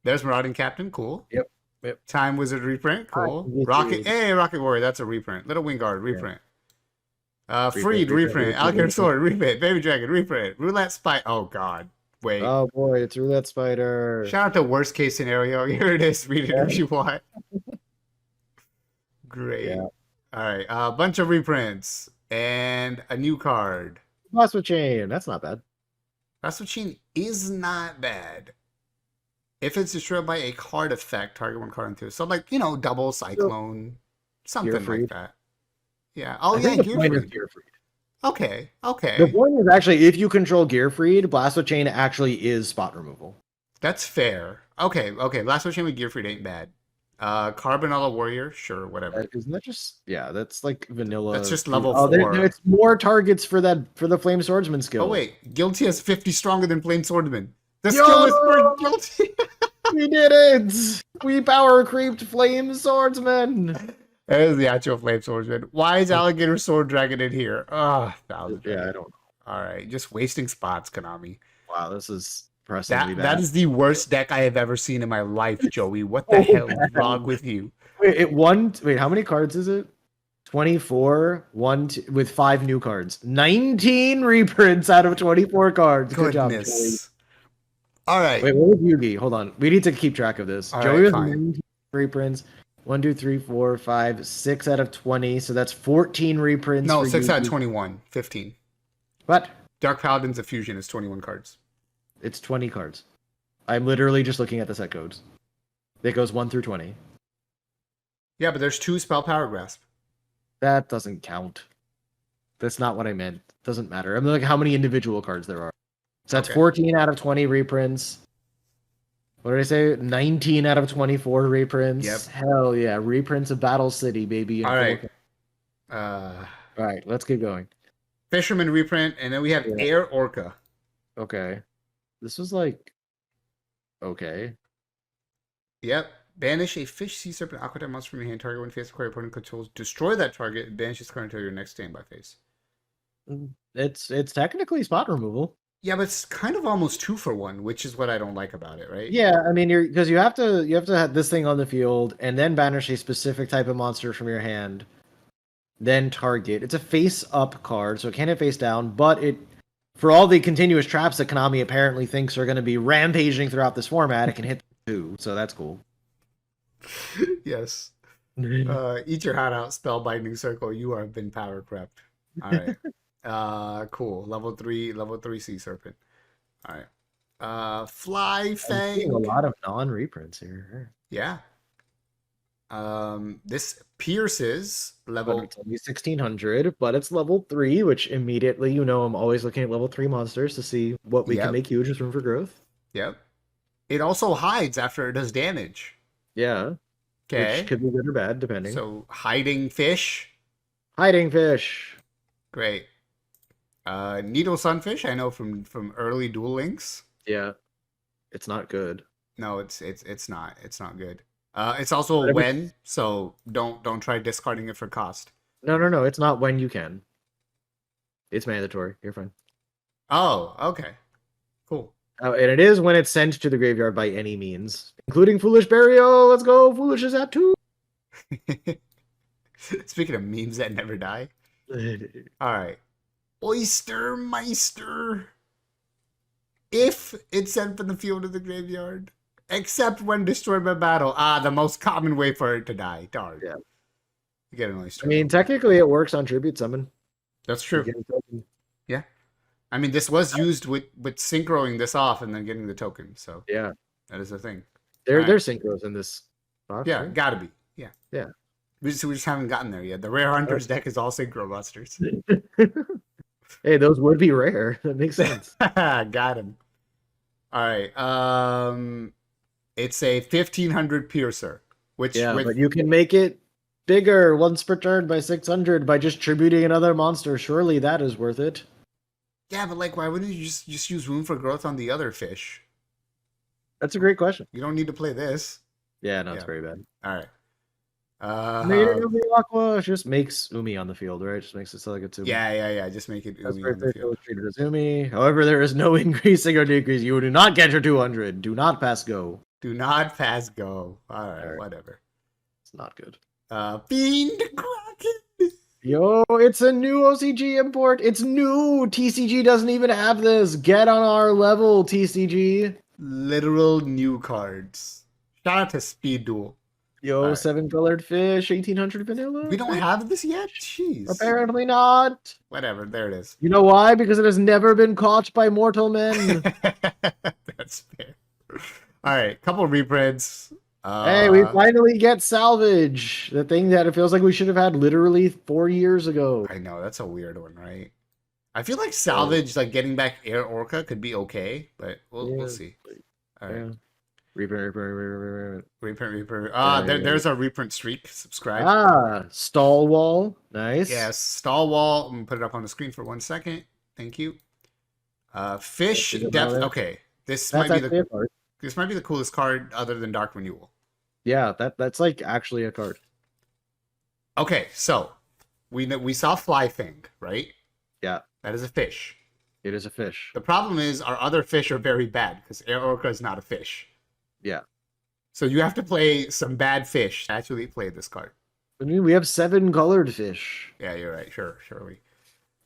There's Marauding Captain, cool. Yep. Time Wizard reprint, cool. Rocket Warrior, that's a reprint. Little Wingard reprint. Freed reprint. Alligator Sword reprint. Baby Dragon reprint. Roulette Spy. Oh god. Wait. Oh boy, it's Roulette Spider. Shout out to worst case scenario. Here it is. Read it if you want. Great. Yeah. All right. A bunch of reprints and a new card. Plasma Chain. That's not bad. Rasputin is not bad. If it's destroyed by a card effect, target 1 card into. So like, double Cyclone, something like that. Yeah. Oh, yeah, Gearfried. Okay. The point is actually, if you control Gearfried, Blasto Chain actually is spot removal. That's fair. Okay. Last Chain with Gearfried ain't bad. Carbonella Warrior, sure, whatever. Isn't that just that's like vanilla? That's just level 4. It's more targets for the Flame Swordsman skill. Oh wait, Guilty has 50 stronger than Flame Swordsman. The skill is for Guilty. We did it! We power creeped Flame Swordsman. That is the actual Flame Swordsman. Why is Alligator Sword Dragon in here? Oh, yeah, I don't know. All right, just wasting spots, Konami. Wow, this is impressively bad. That is the worst deck I have ever seen in my life, Joey. What the hell is wrong with you? Wait, how many cards is it? 24, with 5 new cards. 19 reprints out of 24 cards. Good job, Joey. All right. Wait, what was Yugi? Hold on. We need to keep track of this. All Joey was fine. 19 reprints. 1, 2, 3, 4, 5, 6 out of 20. So that's 14 reprints. No, for 6 Yugi. out of 21. 15. What? Dark Paladins of Fusion is 21 cards. It's 20 cards. I'm literally just looking at the set codes. It goes 1 through 20. Yeah, but there's 2 spell power grasp. That doesn't count. That's not what I meant. Doesn't matter. I'm like how many individual cards there are. So that's 14 out of 20 reprints. What did I say? 19 out of 24 reprints. Yep. Hell yeah. Reprints of Battle City, baby. All right. All right, let's keep going. Fisherman reprint, and then we have Air Orca. Okay. This was like... Okay. Yep. Banish a fish, sea serpent, aqua type monster from your hand. Target when face acquired opponent controls. Destroy that target and banish this card until your next standby phase. It's technically spot removal. Yeah, but it's kind of almost 2-for-1, which is what I don't like about it, right? Yeah, I mean, because you have to have this thing on the field and then banish a specific type of monster from your hand, then target. It's a face-up card, so it can't hit face down, but it for all the continuous traps that Konami apparently thinks are going to be rampaging throughout this format, it can hit too, so that's cool. Yes. Eat your hat out, spellbinding circle. You have been power crept. All right. Cool. Level 3 sea serpent. All right. Fly I'm seeing a fang. lot of non-reprints here. Yeah. This pierces But level. it's only 1600, but it's level 3, which immediately, I'm always looking at level 3 monsters to see what we can Yep. make huge with room for growth. Yep. It also hides after it does damage. Yeah, Okay. which could be good or bad, depending. So hiding fish. Hiding fish. Great. Needle sunfish. I know from early Duel Links. Yeah, it's not good. No, it's not. It's not good. It's also a But when, so don't try discarding it for cost. No, it's not when you can. It's mandatory. You're fine. Oh, okay. Cool. And it is when it's sent to the graveyard by any means, including Foolish Burial. Let's go. Foolish is at 2. Speaking of memes that never die. All right. Oyster Meister. If it's sent from the field to the graveyard, except when destroyed by battle. The most common way for it to die. Darn. Yeah. You get an oyster. I mean, technically, it works on Tribute Summon. That's true. Yeah. I mean, this was used with synchroing this off and then getting the token. So yeah, that is a thing. There's synchros in this box. Yeah, right? gotta be. Yeah. Yeah. We just haven't gotten there yet. The Rare Hunters deck is all synchro busters. Hey, those would be rare. That makes sense. Got him. All right. It's a 1500 piercer, which but you can make it bigger once per turn by 600 by just tributing another monster. Surely that is worth it. Yeah, but like, why wouldn't you just use room for growth on the other fish? That's a great question. You don't need to play this. Yeah, no, it's very bad. All right. Native Umi Aqua just makes Umi on the field, right? Just makes it so like it's Umi. Yeah. Just make it Umi on the field. Treated as Umi. However, there is no increasing or decrease. You do not get your 200. Do not pass go. Do not pass go. All right. Whatever. It's not good. Fiend Kraken. Yo, it's a new OCG import. It's new. TCG doesn't even have this. Get on our level, TCG. Literal new cards. Shout out to Speed Duel. Yo, 7-colored fish, 1800 vanilla. We don't have this yet? Jeez. Apparently not. Whatever, there it is. You know why? Because it has never been caught by mortal men. That's fair. All right, couple reprints. Hey, we finally get Salvage. The thing that it feels like we should have had literally 4 years ago. I know, that's a weird one, right? I feel like Salvage, like getting back Air Orca could be okay, but we'll see. All right. Reprint. There's our reprint streak. Subscribe. Stallwall. Nice. Yes, Stallwall. I'm gonna put it up on the screen for 1 second. Thank you. Fish depth. Okay, this might be the coolest card other than Dark Renewal. Yeah, that's like actually a card. Okay, so we saw Fly Thing, right? Yeah, that is a fish. It is a fish. The problem is our other fish are very bad because Air Orca is not a fish. Yeah. So you have to play some bad fish to actually play this card. I mean, we have 7-colored fish. Yeah, you're right. Surely.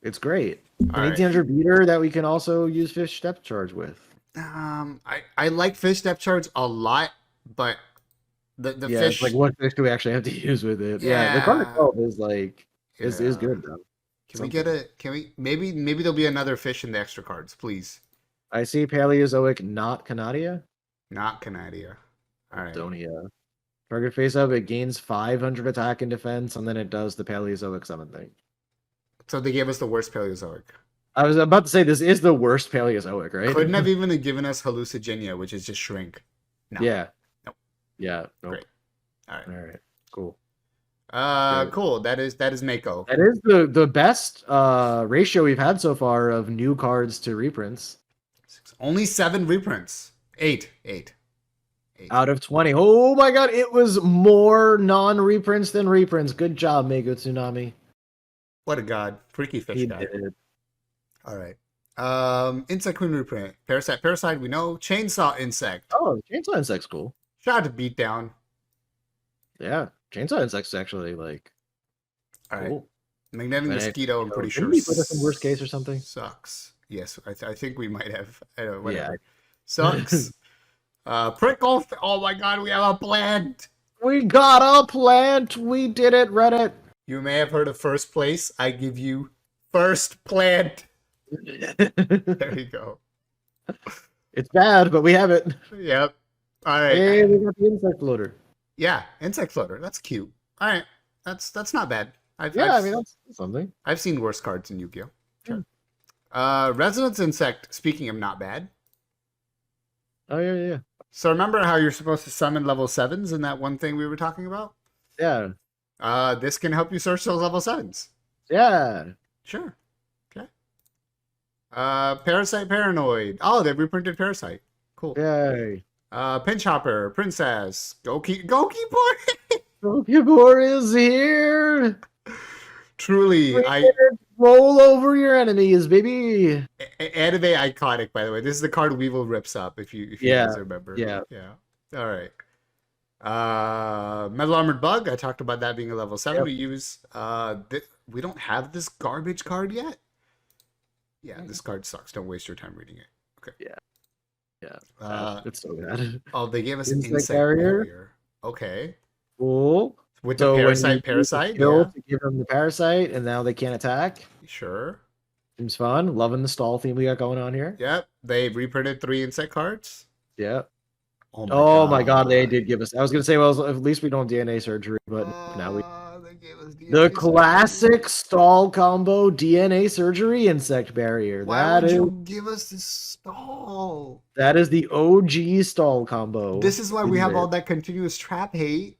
It's great. All An 1800 beater that we can also use fish depth charge with. I like fish depth charge a lot, but the fish. It's like what fish do we actually have to use with it? Yeah, the card itself is like is good though. Maybe there'll be another fish in the extra cards, please. I see Paleozoic, not Canadia. Not Canadia. All right. Donia. Target face up, it gains 500 attack and defense, and then it does the Paleozoic summon thing. So they gave us the worst Paleozoic. I was about to say this is the worst Paleozoic, right? Couldn't have even given us Hallucigenia, which is just shrink. No. Yeah. Nope. Yeah. Nope. Great. All right. Cool. Cool. That is Mako. That is the best ratio we've had so far of new cards to reprints. Only 7 reprints. 8. Out of 20. Oh my god, it was more non-reprints than reprints. Good job, Mako Tsunami. What a god. Freaky fish guy. Did. All right. Insect Queen reprint. Parasite, we know. Chainsaw Insect. Oh, Chainsaw Insect's cool. Shout out to Beatdown. Yeah, Chainsaw Insect's actually like All right. cool. Magnetic Mosquito, I'm pretty Didn't sure. we put this in worst case or something? Sucks. Yes, I think we might have. Whatever. Yeah. Sucks. Prickle. Oh my god, we have a plant. We got a plant. We did it, Reddit. You may have heard of first place. I give you first plant. There you go. It's bad, but we have it. Yep. All right. Hey, we got the insect floater. Yeah, insect floater. That's cute. All right, that's not bad. I mean that's something. I've seen worse cards in Yu-Gi-Oh. Sure. Resonance insect. Speaking of not bad. Oh yeah. So remember how you're supposed to summon level 7s in that one thing we were talking about? Yeah. This can help you search those level 7s. Yeah. Sure. Okay. Parasite Paranoid. Oh, they reprinted Parasite. Cool. Yay. Pinch Hopper, Princess, Goalkeeper. Goalkeeper is here. Truly, roll over your enemies, baby. Anime iconic, by the way. This is the card Weevil rips up, if you guys remember. Yeah. All right. Metal Armored Bug. I talked about that being a level 7. Yep. We use. We don't have this garbage card yet. Yeah, this card sucks. Don't waste your time reading it. Okay. Yeah. It's so bad. Oh, they gave us Insect insect barrier. Okay. Cool. With So the when you parasite. kill Yeah. to give them the parasite, and now they can't attack. Sure. Seems fun. Loving the stall theme we got going on here. Yep. They reprinted 3 insect cards. Yeah. Oh my god, they did give us. I was gonna say, well, at least we don't DNA surgery, but now we. They gave us DNA The surgery. classic stall combo DNA surgery insect barrier. Why would you give us this stall? That is the OG stall combo. This is why we have all that continuous trap hate.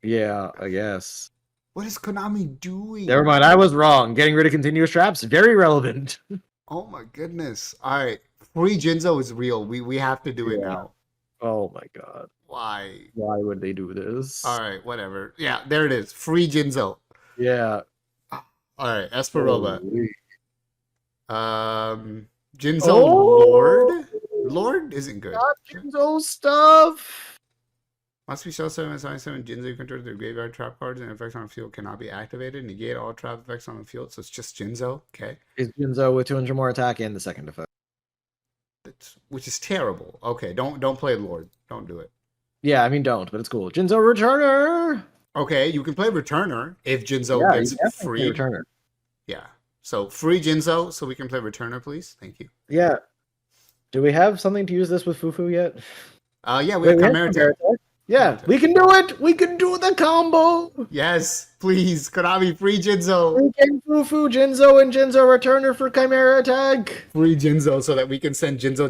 Yeah, I guess. What is Konami doing? Never mind, I was wrong. Getting rid of continuous traps, very relevant. Oh my goodness. All right. Free Jinzo is real. We have to do it now. Oh my god. Why? Why would they do this? All right, whatever. Yeah, there it is. Free Jinzo. Yeah. All right, Esperova. Jinzo Oh! Lord isn't good. Not Jinzo stuff. Must be show 7 Jinzo control the graveyard trap cards and effects on the field cannot be activated. Negate all trap effects on the field, so it's just Jinzo. Okay. Is Jinzo with 200 more attack and the second effect. Which is terrible. Okay, don't play Lord. Don't do it. Yeah, I mean don't, but it's cool. Jinzo Returner. Okay, you can play Returner if Jinzo gets free. Returner. Yeah. So free Jinzo, so we can play Returner, please. Thank you. Yeah. Do we have something to use this with Fufu yet? Yeah, we have Chimera Tech. Yeah, we can do it. We can do the combo. Yes, please, Konami, free Jinzo. We can Fufu Jinzo and Jinzo Returner for Chimera Attack. Free Jinzo so that we can send Jinzo,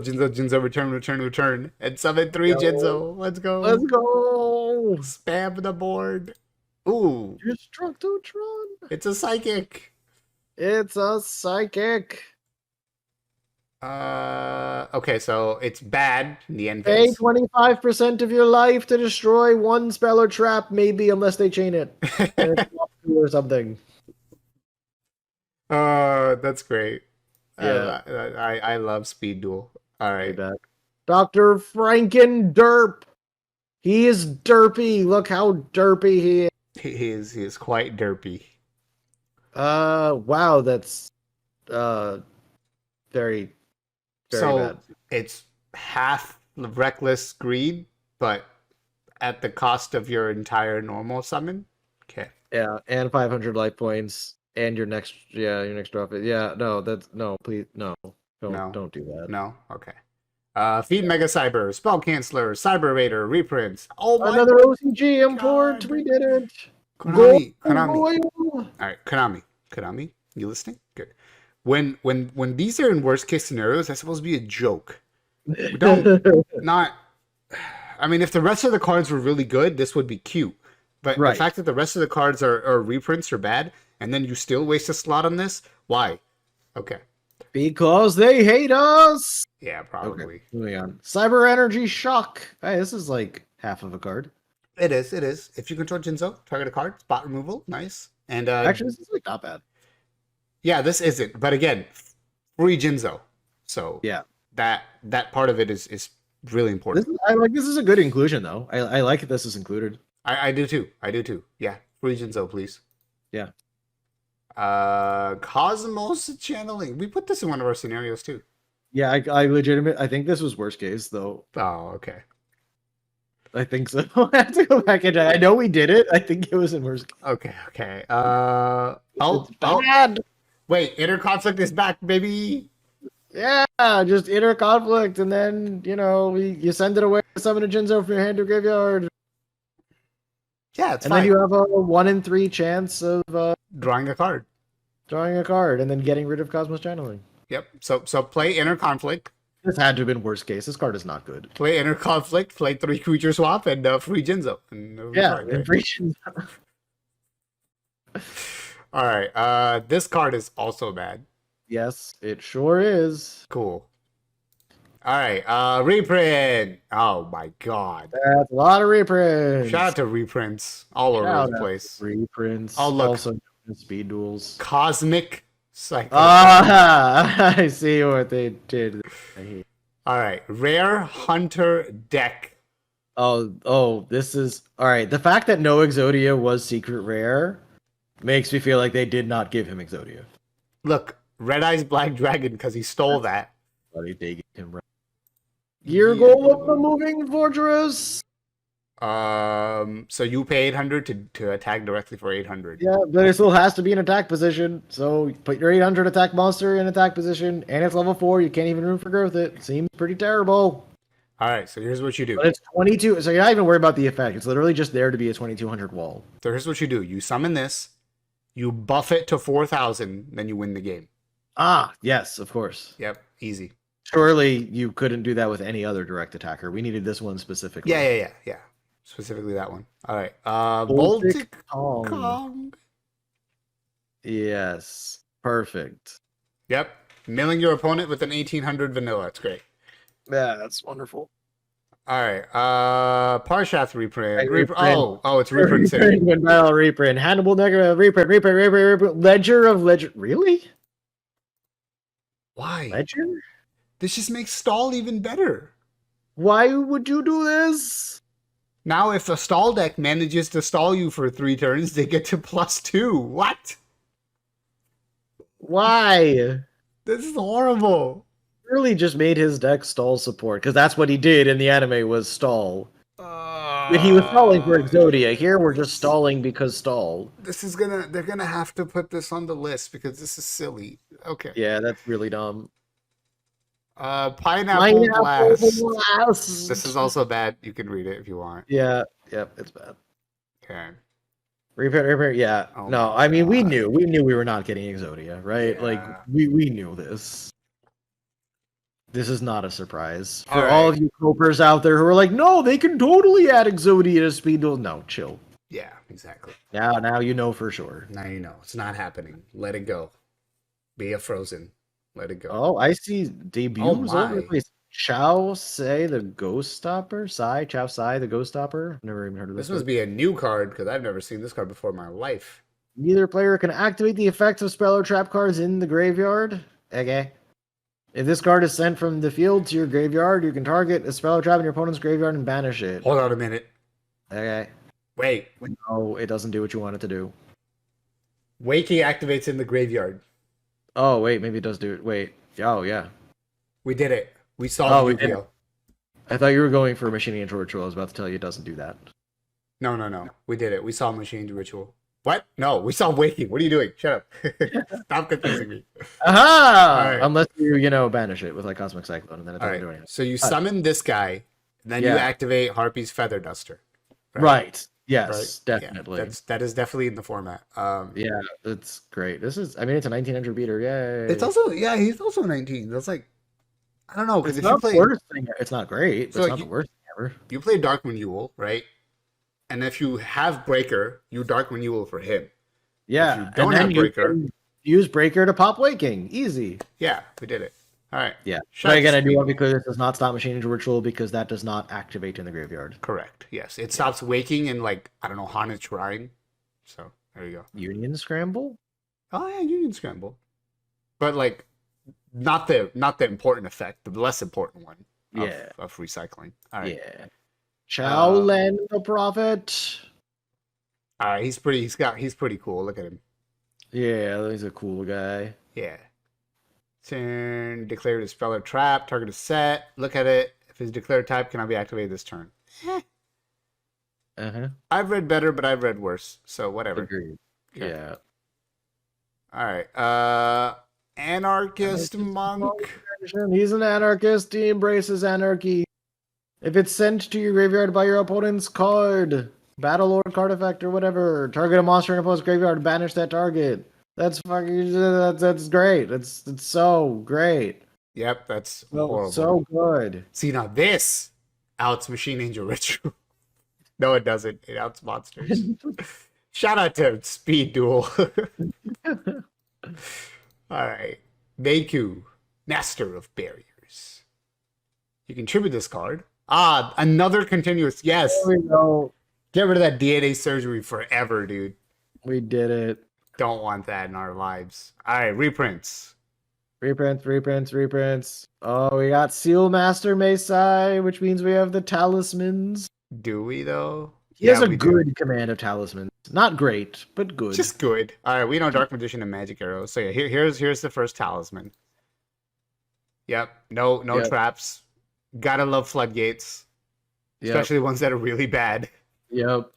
return, and summon 3 Jinzo. Let's go. Let's go. Spam the board. Ooh. Destructotron. It's a psychic. It's a psychic. Okay, so it's bad in the end Pay phase. 25% of your life to destroy one spell or trap, maybe, unless they chain it. And it's or something. That's great. Yeah. I love Speed Duel. All right. Dr. Franken Derp. He is derpy. Look how derpy he is. He is quite derpy. Wow, that's very bad. It's half reckless greed, but at the cost of your entire normal summon. Okay. Yeah, and 500 life points, and your next drop. Yeah, no, please, don't do that. No, okay. Feed Mega Cyber, Spell Canceller, Cyber Raider, reprints. Oh my Another OCG import. We did it. Konami. All right, Konami, you listening? Good. When these are in worst case scenarios, that's supposed to be a joke. We don't not. I mean, if the rest of the cards were really good, this would be cute. But the fact that the rest of the cards are reprints or bad, and then you still waste a slot on this, why? Okay. Because they hate us. Yeah, probably. Okay, moving on. Cyber Energy Shock. Hey, this is like half of a card. It is. If you control Jinzo, target a card, spot removal, nice. And actually, this is like not bad. Yeah, this isn't. But again, free Jinzo. So Yeah. that part of it is really important. This is a good inclusion though. I like that this is included. I do too. I do too. Yeah. Free Jinzo, please. Yeah. Cosmos channeling. We put this in one of our scenarios too. Yeah, I think this was worst case though. Oh, okay. I think so. I have to go back and I know we did it. I think it was in worst case. Okay. It's bad. Wait, inner conflict is back, baby. Yeah, just inner conflict, and then you send it away to summon a Jinzo from your hand to graveyard, Yeah, it's and fine. then you have a 1 in 3 chance of Drawing a card. drawing a card and then getting rid of Cosmos Channeling. Yep. So play inner conflict. This had to have been worst case. This card is not good. Play inner conflict. Play 3 creature swap and free Jinzo. And, Yeah, fine, and right? Breaching. All right. This card is also bad. Yes, it sure is. Cool. All right. Reprint. Oh my god. That's a lot of reprints. Shout out to reprints all over the place. Reprints. Oh, look. Also known as speed duels. Cosmic Cycle. Ah, I see what they did. All right. Rare Hunter deck. This is all right. The fact that no Exodia was secret rare makes me feel like they did not give him Exodia. Look, Red Eyes Black Dragon because he stole that. Buddy, they gave him right. Gear Goal of the Moving Fortress. So you pay 800 to attack directly for 800. Yeah, but it still has to be in attack position. So put your 800 attack monster in attack position, and it's level 4. You can't even room for growth. It seems pretty terrible. All right, so here's what you do. But it's 22, so you're not even worried about the effect. It's literally just there to be a 2200 wall. So here's what you do. You summon this, you buff it to 4,000, then you win the game. Ah, yes, of course. Yep, easy. Surely you couldn't do that with any other direct attacker. We needed this one specifically. Yeah. Specifically that one. All right. Baltic Baltic Kong. Kong. Yes. Perfect. Yep. Milling your opponent with an 1800 vanilla. It's great. Yeah, that's wonderful. All right. Parshath reprint. Reprint. Oh, it's reprint city. Reprint, Battle reprint. Hannibal negative reprint. Ledger of Ledger. Really? Why? Ledger? This just makes stall even better. Why would you do this? Now, if a stall deck manages to stall you for 3 turns, they get to +2. What? Why? This is horrible. Really just made his deck stall support, because that's what he did in the anime was stall. But he was stalling for Exodia. Here we're just stalling because stall. They're gonna have to put this on the list because this is silly. Okay. Yeah, that's really dumb. Pineapple Blast. Blast. This is also bad. You can read it if you want. Yeah, yep, it's bad. Okay. Repair, yeah. Oh no, my I mean we God. knew we were not getting Exodia, right? Yeah. Like we knew this. This is not a surprise. All For all right. of you copers out there who are like, no, they can totally add Exodia to Speed Duel. No, chill. Yeah, exactly. Now you know for sure. Now you know. It's not happening. Let it go. Be a Frozen. Let it go. Oh, I see debuts Oh all over the my. place. Chow Say the Ghost Stopper? Chow Sai the Ghost Stopper? I've never even heard of This this. must be a new card because I've never seen this card before in my life. Neither player can activate the effects of spell or trap cards in the graveyard. Okay. If this card is sent from the field to your graveyard, you can target a spell or trap in your opponent's graveyard and banish it. Hold on a minute. Okay. Wait. No, it doesn't do what you want it to do. Waking activates in the graveyard. Oh, wait, maybe it does do it. Wait. Oh, yeah. We did it. We Oh, solved we did Yugioh. I thought you were going for Machining Intro Ritual. I was about to tell you it doesn't do that. No. We did it. We saw Machine Ritual. What? No, we saw Waking. What are you doing? Shut up. Stop confusing me. Aha! All right. Unless you banish it with like Cosmic Cyclone, and then it All doesn't do right. anything. So you summon this guy, then you Yeah. activate Harpy's Feather Duster. Right. Yes, Right? definitely. Yeah, that is definitely in the format. Yeah, that's great. It's a 1900 beater. Yay. It's also he's also 19. That's like I don't know because It's if you not play the worst thing. It's not great, but So it's not you- the worst thing ever. you play Dark Renewal, right? And if you have Breaker, you Dark Renewal for him. Yeah, you don't and then have Breaker- you can use Breaker to pop Waking. Easy. Yeah, we did it. All right. Yeah. Shout But out again, to I do Speed want to Duel. be clear, this does not stop Machine Ninja Ritual because that does not activate in the graveyard. Correct. Yes, it stops Waking in like I don't know Haunted Shrine. So there you go. Union Scramble? Oh yeah, Union Scramble. But like not the important effect, the less important one Yeah. of recycling. All right. Yeah. Chow Len the Prophet. All right, he's pretty cool. Look at him. Yeah, he's a cool guy. Yeah. Turn, declare Dispeller trap, target is set. Look at it. If his declared type cannot be activated this turn. Uh-huh. I've read better, but I've read worse. So whatever. Agreed. Okay. Yeah. All right. Anarchist monk. He's an anarchist. He embraces anarchy. If it's sent to your graveyard by your opponent's card, battle lord card effect or whatever, target a monster in opponent's graveyard, banish that target. That's fucking. That's great. It's so great. Yep, that's horrible. So good. See, now this outs Machine Angel Ritual. No, it doesn't. It outs monsters. Shout out to Speed Duel. All right. Meiku, Master of Barriers. You can tribute this card. Ah, another continuous. Yes. There we go. Get rid of that DNA surgery forever, dude. We did it. Don't want that in our lives. All right, reprints. Reprints. Oh, we got Seal Master Meisai, which means we have the talismans. Do we, though? He has a we good command of talismans. Not great, but good. Just good. All right, we know Dark Magician and Magic Arrow. So yeah, here's the first talisman. Yep. No Yep. traps. Gotta love floodgates. Yep. Especially ones that are really bad. Yep.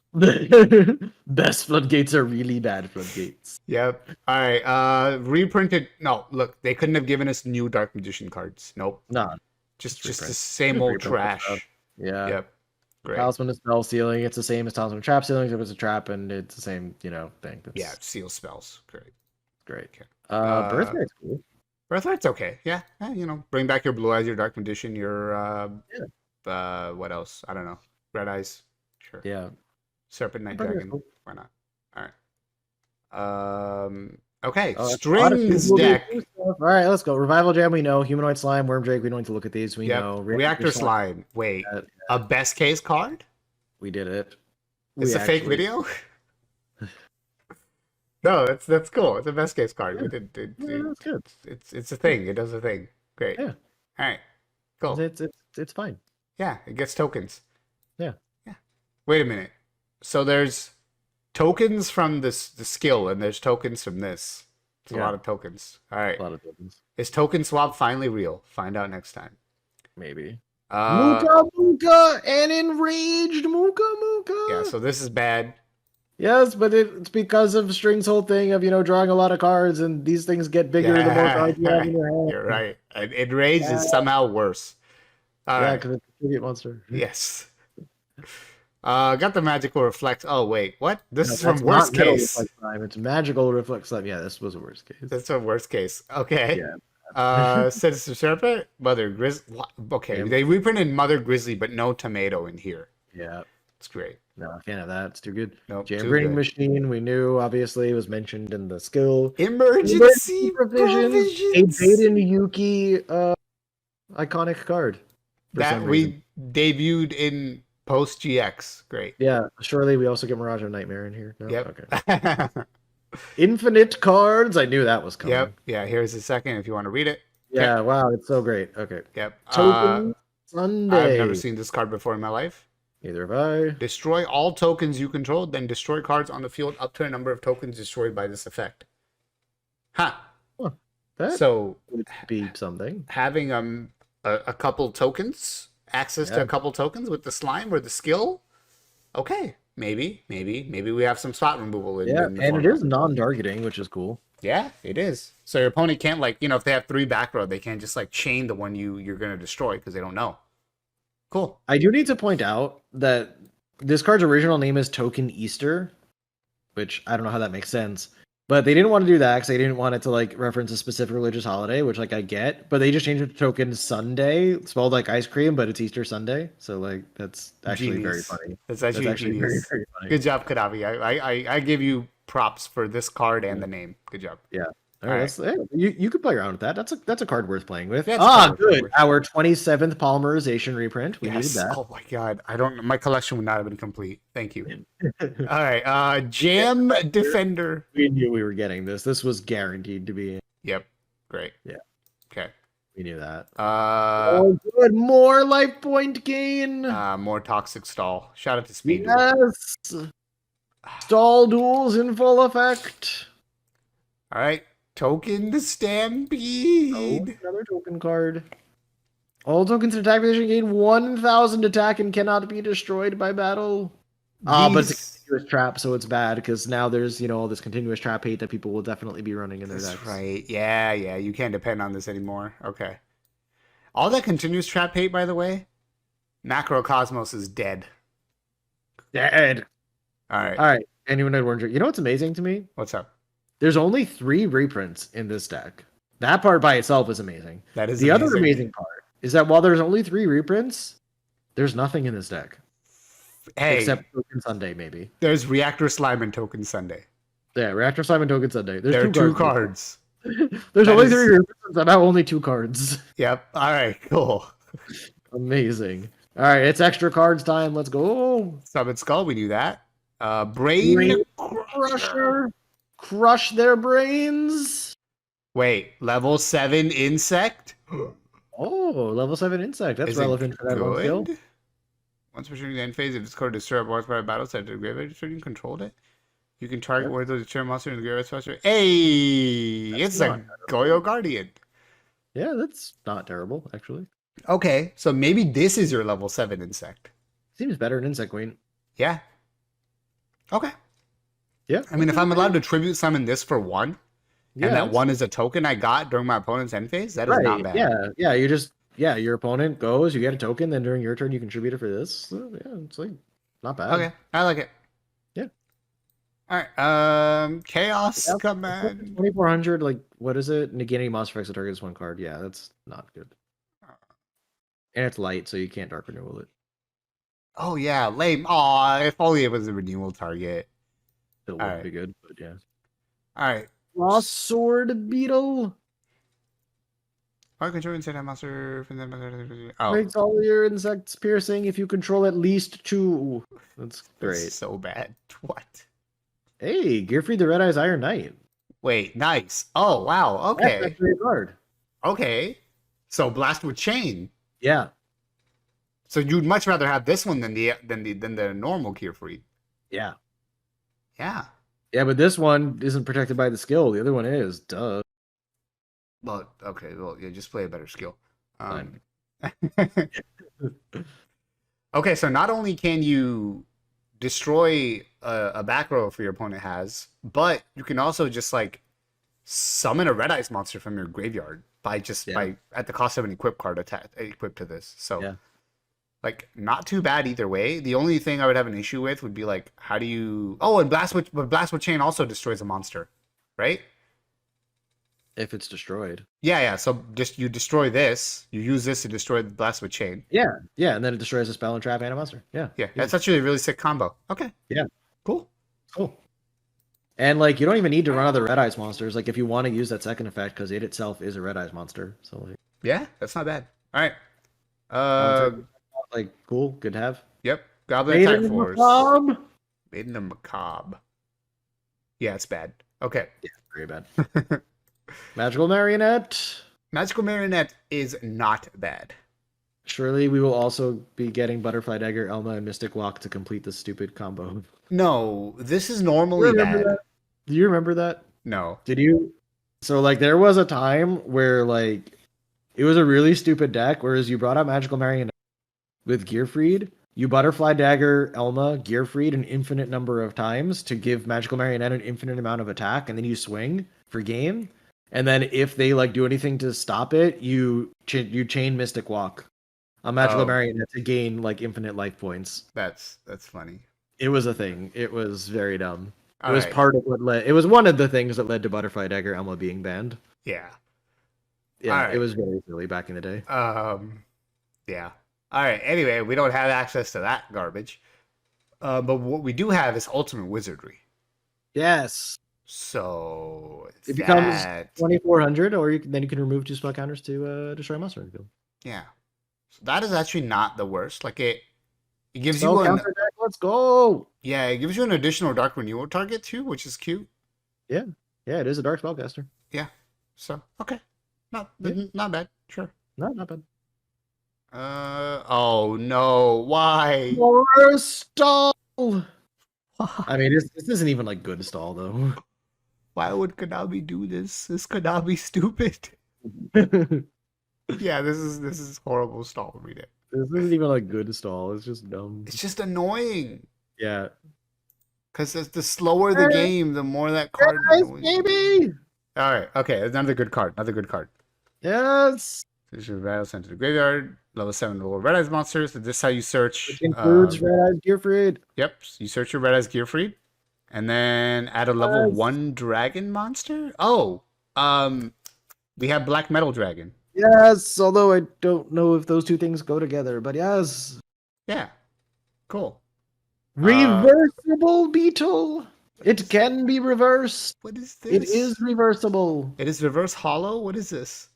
Best floodgates are really bad floodgates. Yep. All right. Reprinted. No, look, they couldn't have given us new Dark Magician cards. Nope. Nah. Just reprint. the same old Reprint trash. stuff. Yeah. Yep. Great. Talisman is spell sealing. It's the same as Talisman trap sealing, except it's a trap, and it's the same, thing. That's Yeah, seal spells. Great. great. Okay. Birthright's cool. Birthright's okay. Yeah. Bring back your Blue Eyes, your Dark Magician, your what else? I don't know. Red Eyes. Sure. Yeah. Serpent Night Birthright's Dragon. cool. Why not? All right. Okay. That's a lot of Strings people do deck. stuff. All right, let's go. Revival Jam, we know. Humanoid Slime, Worm Drake, we don't need to look at these. We Yep. know. Reactor Slime. Wait. A best case card? We did it. It's a fake video? No, that's cool. It's a best case card. Yeah. That's good. It's a thing. It does a thing. Great. Yeah. All right. Cool. It's fine. Yeah, it gets tokens. Yeah. Wait a minute. So there's tokens from the skill, and there's tokens from this. It's a lot of tokens. All right. A lot of tokens. Is token swap finally real? Find out next time. Maybe. Uh, and enraged Muka. Yeah, so this is bad. Yes, but it's because of String's whole thing of, drawing a lot of cards, and these things get bigger the more cards you have in your hand. You're right. Enraged is somehow worse. All right. because it's a tribute monster. Yes. Got the magical reflect. Oh wait, what? This is That's from worst not Metal case. Reflect Slime. It's magical reflect slime. Yeah, this was a worst case. That's a worst case. Okay. Yeah. Citizen Serpent, Mother Grizzly. Okay, Yeah. they reprinted Mother Grizzly, but no tomato in here. Yeah. It's great. No, I can't have that. It's too good. Nope, Jam too Green good. Machine, we knew, obviously, was mentioned in the skill. Emergency Provisions. A provisions. Baden Yuki iconic card. for That some reason. we debuted in post GX. Great. Yeah, surely we also get Mirage of Nightmare in here. No? Yep. Okay. Infinite cards. I knew that was coming. Yep. Yeah. Here's a second if you want to read it. Yeah. Wow. It's so great. Okay. Yep. Token Sunday. I've never seen this card before in my life. Neither have I. Destroy all tokens you control, then destroy cards on the field up to a number of tokens destroyed by this effect. Huh. That So would be something. having a couple tokens, access to Yeah. a couple tokens with the slime or the skill. Okay, maybe we have some spot removal in, Yeah, in the and it format. is non-targeting, which is cool. Yeah, it is. So your opponent can't if they have 3 back row, they can't just chain the one you're gonna destroy because they don't know. Cool. I do need to point out that this card's original name is Token Easter, which I don't know how that makes sense. But they didn't want to do that because they didn't want it to reference a specific religious holiday, which I get. But they just changed it to Token Sunday, spelled like ice cream, but it's Easter Sunday. So that's actually very Genius. funny. That's That's actually actually very, genius. very funny. Good job, Kadavi. I give you props for this card and the name. Good job. All right, you could play around with that. That's a card worth playing with. Yeah, it's a card worth playing Good. with. Our 27th polymerization reprint. We Yes. needed that. Oh my god. My collection would not have been complete. Thank you. All right. Jam Defender. We knew we were getting this. This was guaranteed to be. Yep. Great. Yeah. Okay. We knew that. Uh, Oh, good. More life point gain. more toxic stall. Shout out to Speed Duel. Yes. Stall duels in full effect. All right. Token the Oh, Stampede. another token card. All tokens in attack position gain 1,000 attack and cannot be destroyed by battle. But it's a These. continuous trap, so it's bad because now there's, all this continuous trap hate that people will definitely be running in their That's decks. right. Yeah, yeah. You can't depend on this anymore. Okay. All that continuous trap hate, by the way, Macrocosmos is dead. Dead. All right. All right. Anyone had wondered, you know what's amazing to me? What's up? There's only 3 reprints in this deck. That part by itself is amazing. That is the amazing. other amazing part is that while there's only 3 reprints, there's nothing in this deck. Hey, Except Token Sunday, maybe. there's Reactor Slime and Token Sunday. Yeah, Reactor Slime and Token Sunday. There are 2 cards. There's That only is- 3 reprints and now only 2 cards. Yep. All right. Cool. Amazing. All right, it's extra cards time. Let's go. Summon Skull. We knew that. Brain Brain Crusher. Crusher. Crush their brains. Wait. Level 7 insect. Oh, level 7 insect. That's Is it relevant for that one skill. good? Once returning the end phase, if this card destroyed once by a battle set to the graveyard, you controlled it. You can target Yep. one of those determined monster in the graveyard special. Hey, That's it's not a Goyo Guardian. Yeah, that's not terrible, actually. Okay, so maybe this is your level 7 insect. Seems better than Insect Queen. Yeah. Okay. Yeah. I mean, if I'm allowed to tribute summon this for 1, Yeah, and that that's- 1 is a token I got during my opponent's end phase, that is not bad. Yeah, your opponent goes, you get a token, then during your turn you contribute it for this. So, yeah, it's like not bad. Okay, I like it. Yeah. All right. Chaos Yeah, Command. 2400, like, what is it? Negating monster effects that targets 1 card. Yeah, that's not good. And it's light, so you can't Dark Renewal it. Oh yeah, lame. Aw, if only it was a renewal target. It would Alright. be good, but yeah. All right. Lost Sword Beetle Fire control insect monster from the. Oh, makes all your insects piercing if you control at least 2. That's great. that's so bad. What? Hey, Gearfried the Red Eyes Iron Knight. Wait, nice. Oh wow. That's Okay. actually a card. Okay. So blast with chain. Yeah. So you'd much rather have this one than the normal Gearfried. Yeah. Yeah. Yeah, but this one isn't protected by the skill. The other one is. Duh. Well, okay. Well, yeah. Just play a better skill. Fine. Okay, so not only can you destroy a back row if your opponent has, but you can also just like summon a red eyes monster from your graveyard by at the cost of an equip card equipped to this. So Yeah. like not too bad either way. The only thing I would have an issue with would be like how do you and blast with chain also destroys a monster, right? If it's destroyed. Yeah. So just you destroy this, you use this to destroy the blast with chain. Yeah. Yeah, and then it destroys a spell and trap and a monster. Yeah. Yeah, that's actually a really sick combo. Okay. Yeah. Cool. Cool. And like you don't even need to run other Red Eyes monsters. Like if you want to use that second effect, because it itself is a Red Eyes monster. So like, Yeah, that's not bad. All right. like cool, good to have. Yep. Goblin attack Maiden force. Macabre. Maiden of Macabre. Yeah, it's bad. Okay. Yeah, very bad. Magical Marionette. Magical Marionette is not bad. Surely we will also be getting Butterfly Dagger, Elma, and Mystic Walk to complete this stupid combo. No, this is normally bad. That? Do you remember that? No. Did you? So like there was a time where like it was a really stupid deck, whereas you brought out Magical Marionette with Gearfried, you Butterfly Dagger, Elma, Gearfried an infinite number of times to give Magical Marionette an infinite amount of attack, and then you swing for game. And then if they like do anything to stop it, you chain Mystic Walk on Magical Marionette to gain like infinite life points. That's funny. It was a thing. It was very dumb. It All was right. part of what led. It was one of the things that led to Butterfly Dagger Elma being banned. Yeah. Yeah, All right. it was very silly back in the day. Yeah. All right. Anyway, we don't have access to that garbage. But what we do have is Ultimate Wizardry. Yes, So it becomes that 2400, or then you can remove 2 spell counters to destroy a monster in the field. yeah. So that is actually not the worst. Like it gives Spell you an counter deck, let's go. yeah, it gives you an additional Dark Renewal target too, which is cute. Yeah, it is a dark spellcaster. Yeah. So okay. Not bad. Sure. Not bad. Oh no, why? More stall. I mean, this isn't even like good stall though. Why would Konami do this? Is Konami stupid? Yeah, this is horrible stall. Read it. This isn't even like good stall. It's just dumb. It's just annoying. Yeah. Because the slower the game, the more that card Yes, annoys me. baby. All right, okay, another good card. Another good card. Yes. Finish battle sent to the graveyard. Level 7 roll Red Eyes monsters. This is how you search. Which includes Red Eyes Gearfried. Yep, you search your Red Eyes Gearfried. And then add a level 1 dragon monster. Oh, we have Black Metal Dragon. Yes, although I don't know if those two things go together, but yes. Yeah, cool. Reversible beetle. It can be reversed. What is this? It is reversible. It is reverse hollow? What is this?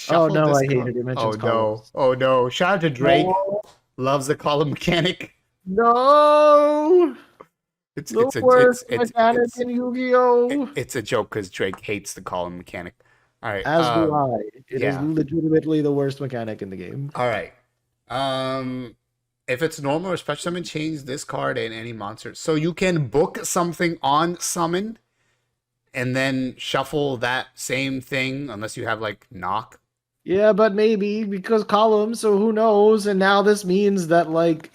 Oh no, this I hate it. It mentions columns. Oh no. Shout out to Drake. No. Loves the column mechanic. No. It's The worst mechanic in Yu-Gi-Oh! It's a joke because Drake hates the column mechanic. All right. As do I. It is yeah. legitimately the worst mechanic in the game. All right. If it's normal or special summon, change this card and any monster. So you can book something on summon and then shuffle that same thing unless you have like knock. Yeah, but maybe because columns, so who knows? And now this means that like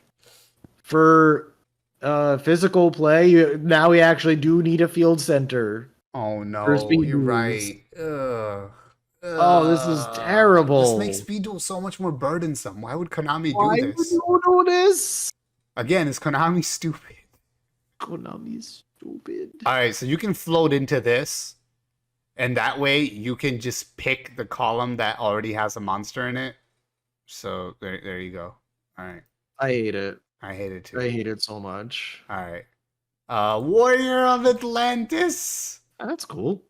for physical play, now we actually do need a field center. Oh no, you're right. Ugh. Oh, this is terrible. This makes Speed Duel so much more burdensome. Why would Konami do this? Why would you do this? Again, is Konami stupid? Konami's stupid. All right, so you can float into this, and that way you can just pick the column that already has a monster in it. So there you go. All right. I hate it. I hate it too. I hate it so much. All right. Warrior of Atlantis. That's cool.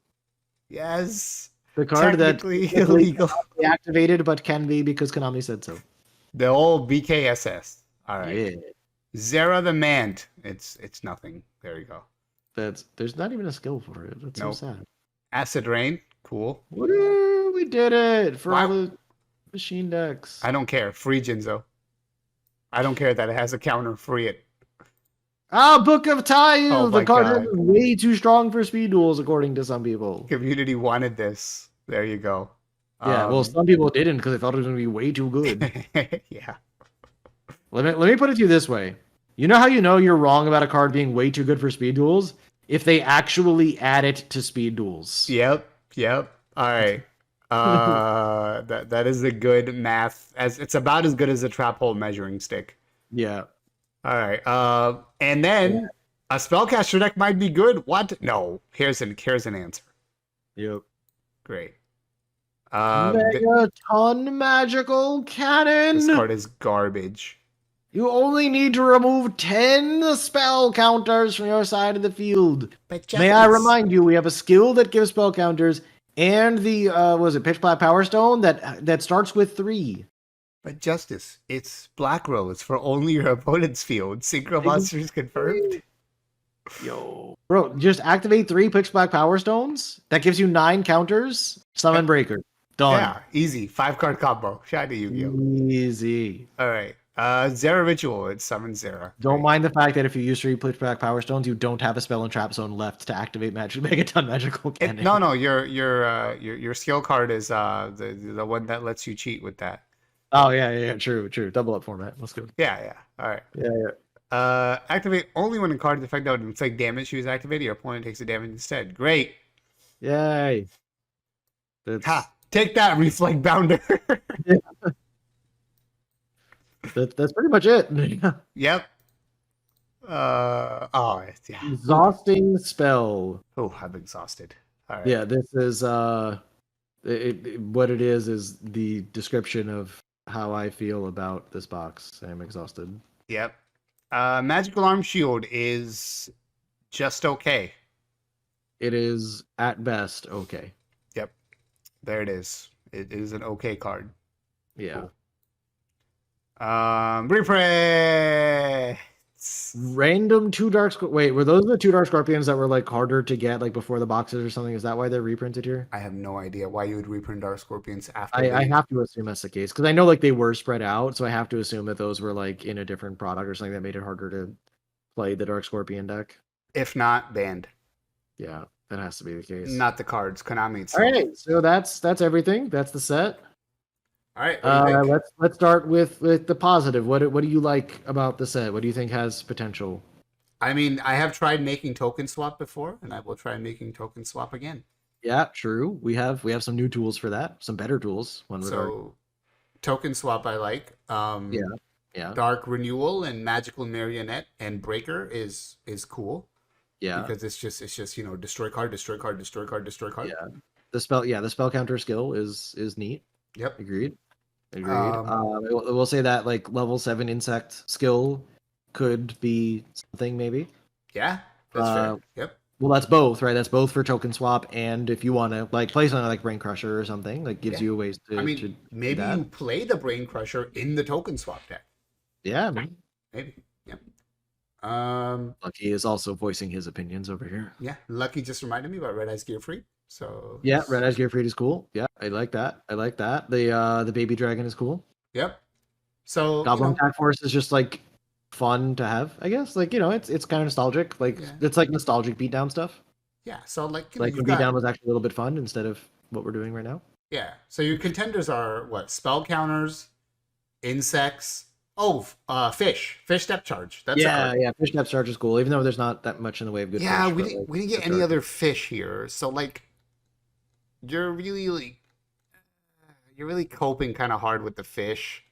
Yes. The card that illegal. Be activated, but can be because Konami said so. The old BKSS. All right. Yeah. Zera the Mant. It's nothing. There you go. There's not even a skill for it. That's so sad. Acid Rain. Cool. Woo, we did it for all the machine decks. I don't care. Free Jinzo. I don't care that it has a counter. Free it. Book of Tile! Oh the card God. is way too strong for speed duels, according to some people. Community wanted this. There you go. Yeah, well, some people didn't because they thought it was going to be way too good. Yeah. Let me put it to you this way. You know how you know you're wrong about a card being way too good for speed duels? If they actually add it to speed duels. Yep. All right. That is a good math. It's about as good as a trap hole measuring stick. Yeah. All right. And then a spellcaster deck might be good. What? No. Here's an answer. Yep. Great. Megaton Magical Cannon. This card is garbage. You only need to remove 10 spell counters from your side of the field. May I remind you, we have a skill that gives spell counters, and the Pitch Black Power Stone that starts with 3. But Justice, it's Black Roll. It's for only your opponent's field. Synchro monsters confirmed. Yo, bro, just activate 3 Pitch Black Power Stones. That gives you 9 counters. Summon Breaker. Done. Yeah, easy. 5-card combo. Shout out to Yugioh. Easy. All right. Zera Ritual. It's summon Zera. Don't mind the fact that if you use 3 Pitch Black Power Stones, you don't have a spell and trap zone left to activate Megaton Magical Cannon. No. Your skill card is the one that lets you cheat with that. Oh yeah. True. Double up format. Let's go. Yeah. All right. Yeah. Activate only when a card is affected with inflict damage. She is activated. Your opponent takes the damage instead. Great. Yay. Take that, Reflect Bounder. That's pretty much it. Yep. Yeah. Exhausting spell. Oh, I'm exhausted. All right. Yeah, this is what it is the description of how I feel about this box. I'm exhausted. Yep. Magical Arm Shield is just okay. It is at best okay. Yep. There it is. It is an okay card. Yeah. Cool. Replay. Random two dark. Wait, were those the two dark scorpions that were like harder to get like before the boxes or something? Is that why they're reprinted here? I have no idea why you would reprint Dark Scorpions after I they. have to assume that's the case because I know like they were spread out, so I have to assume that those were like in a different product or something that made it harder to play the Dark Scorpion deck. If not, banned. Yeah, that has to be the case. Not the cards. Konami All itself. right, so that's everything. That's the set. All right. What do you think? Let's start with the positive. What do you like about the set? What do you think has potential? I mean, I have tried making token swap before, and I will try making token swap again. Yeah, true. We have some new tools for that. Some better tools. One would argue. So, token swap I like. Yeah. Dark Renewal and Magical Marionette and Breaker is cool. Yeah. Because it's just destroy card, destroy card, destroy card, destroy card. Yeah. The spell counter skill is neat. Yep. Agreed. We'll say that like level 7 insect skill could be something maybe. Yeah, that's fair. Yep. Well, that's both, right? That's both for token swap, and if you want to like play something like Brain Crusher or something, like gives you ways to. I mean, to maybe you play the Brain Crusher in the token swap deck. Yeah, maybe. Yep. Lucky is also voicing his opinions over here. Yeah, Lucky just reminded me about Red Eyes Gear Free. So yeah, Red Eyes Gear Free is cool. Yeah, I like that. The baby dragon is cool. Yep. So Goblin Attack Force is just like fun to have, I guess. Like it's kind of nostalgic. Like it's like nostalgic beatdown stuff. Yeah. So like when beatdown was actually a little bit fun instead of what we're doing right now. Yeah. So your contenders are what? Spell counters, insects. Fish depth charge. That's fish depth charge is cool, even though there's not that much in the way of good fish. Yeah, we didn't get any other fish here, so like you're really coping kind of hard with the fish.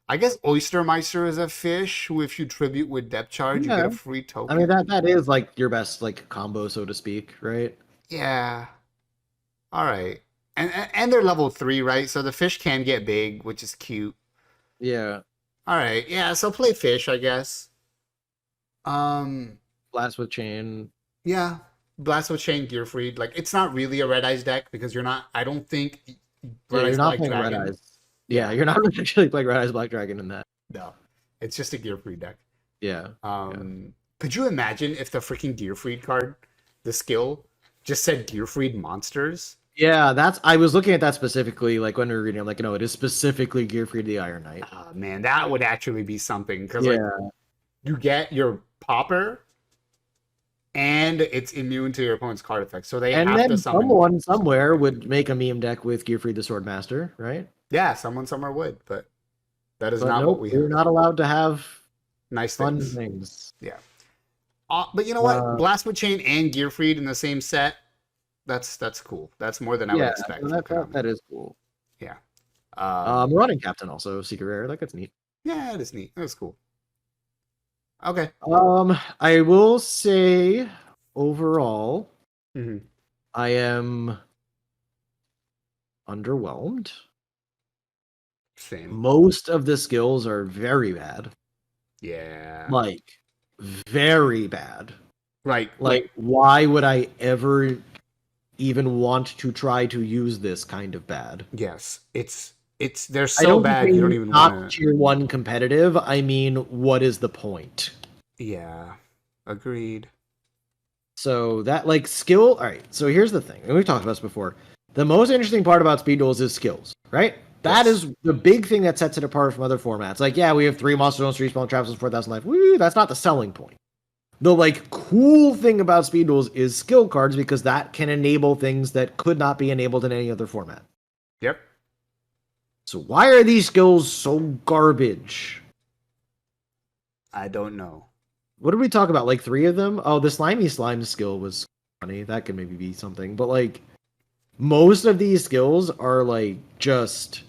I guess Oystermeister is a fish who, if you tribute with depth charge, you get a free token. I mean that is like your best like combo, so to speak, right? Yeah. All right, and they're level 3, right? So the fish can get big, which is cute. Yeah. All right, yeah. So play fish, I guess. Blast with Chain. Yeah, Blast with Chain, Gearfried. Like it's not really a Red Eyes deck because you're not. I don't think. You're not playing Red Eyes. Yeah, you're not actually playing Red Eyes Black Dragon in that. No, it's just a Gearfried deck. Yeah. Could you imagine if the freaking Gearfried card, the skill, just said Gearfried monsters? Yeah, I was looking at that specifically, like when we were reading, I'm like, no, it is specifically Gearfried the Iron Knight. Oh, man, that would actually be something because like you get your popper, and it's immune to your opponent's card effects. So they have to summon. Someone somewhere would make a meme deck with Gearfried the Swordmaster, right? Yeah, someone somewhere would, but that is not what we have. We're not allowed to have nice fun things. Yeah. But you know what? Blast with Chain and Gearfried in the same set. That's cool. That's more than I would expect. That is cool. Yeah. Marauding Captain also secret rare. Like that's neat. Yeah, it is neat. That's cool. Okay. I will say overall, I am underwhelmed. Same. Most of the skills are very bad. Yeah. Like very bad. Right. Like why would I ever even want to try to use this kind of bad? Yes. They're so bad you don't even want to. Tier 1 competitive. I mean, what is the point? Yeah. Agreed. So that like skill. All right. So here's the thing, and we've talked about this before. The most interesting part about Speed Duels is skills, right? That is the big thing that sets it apart from other formats. Like, yeah, we have 3 Monster Stones, 3 Spell Traps, and 4,000 life. Woo, that's not the selling point. The like cool thing about Speed Duels is skill cards because that can enable things that could not be enabled in any other format. Yep. So why are these skills so garbage? I don't know. What did we talk about? Like 3 of them? Oh, the Slimy Slime skill was funny. That could maybe be something. But like most of these skills are like just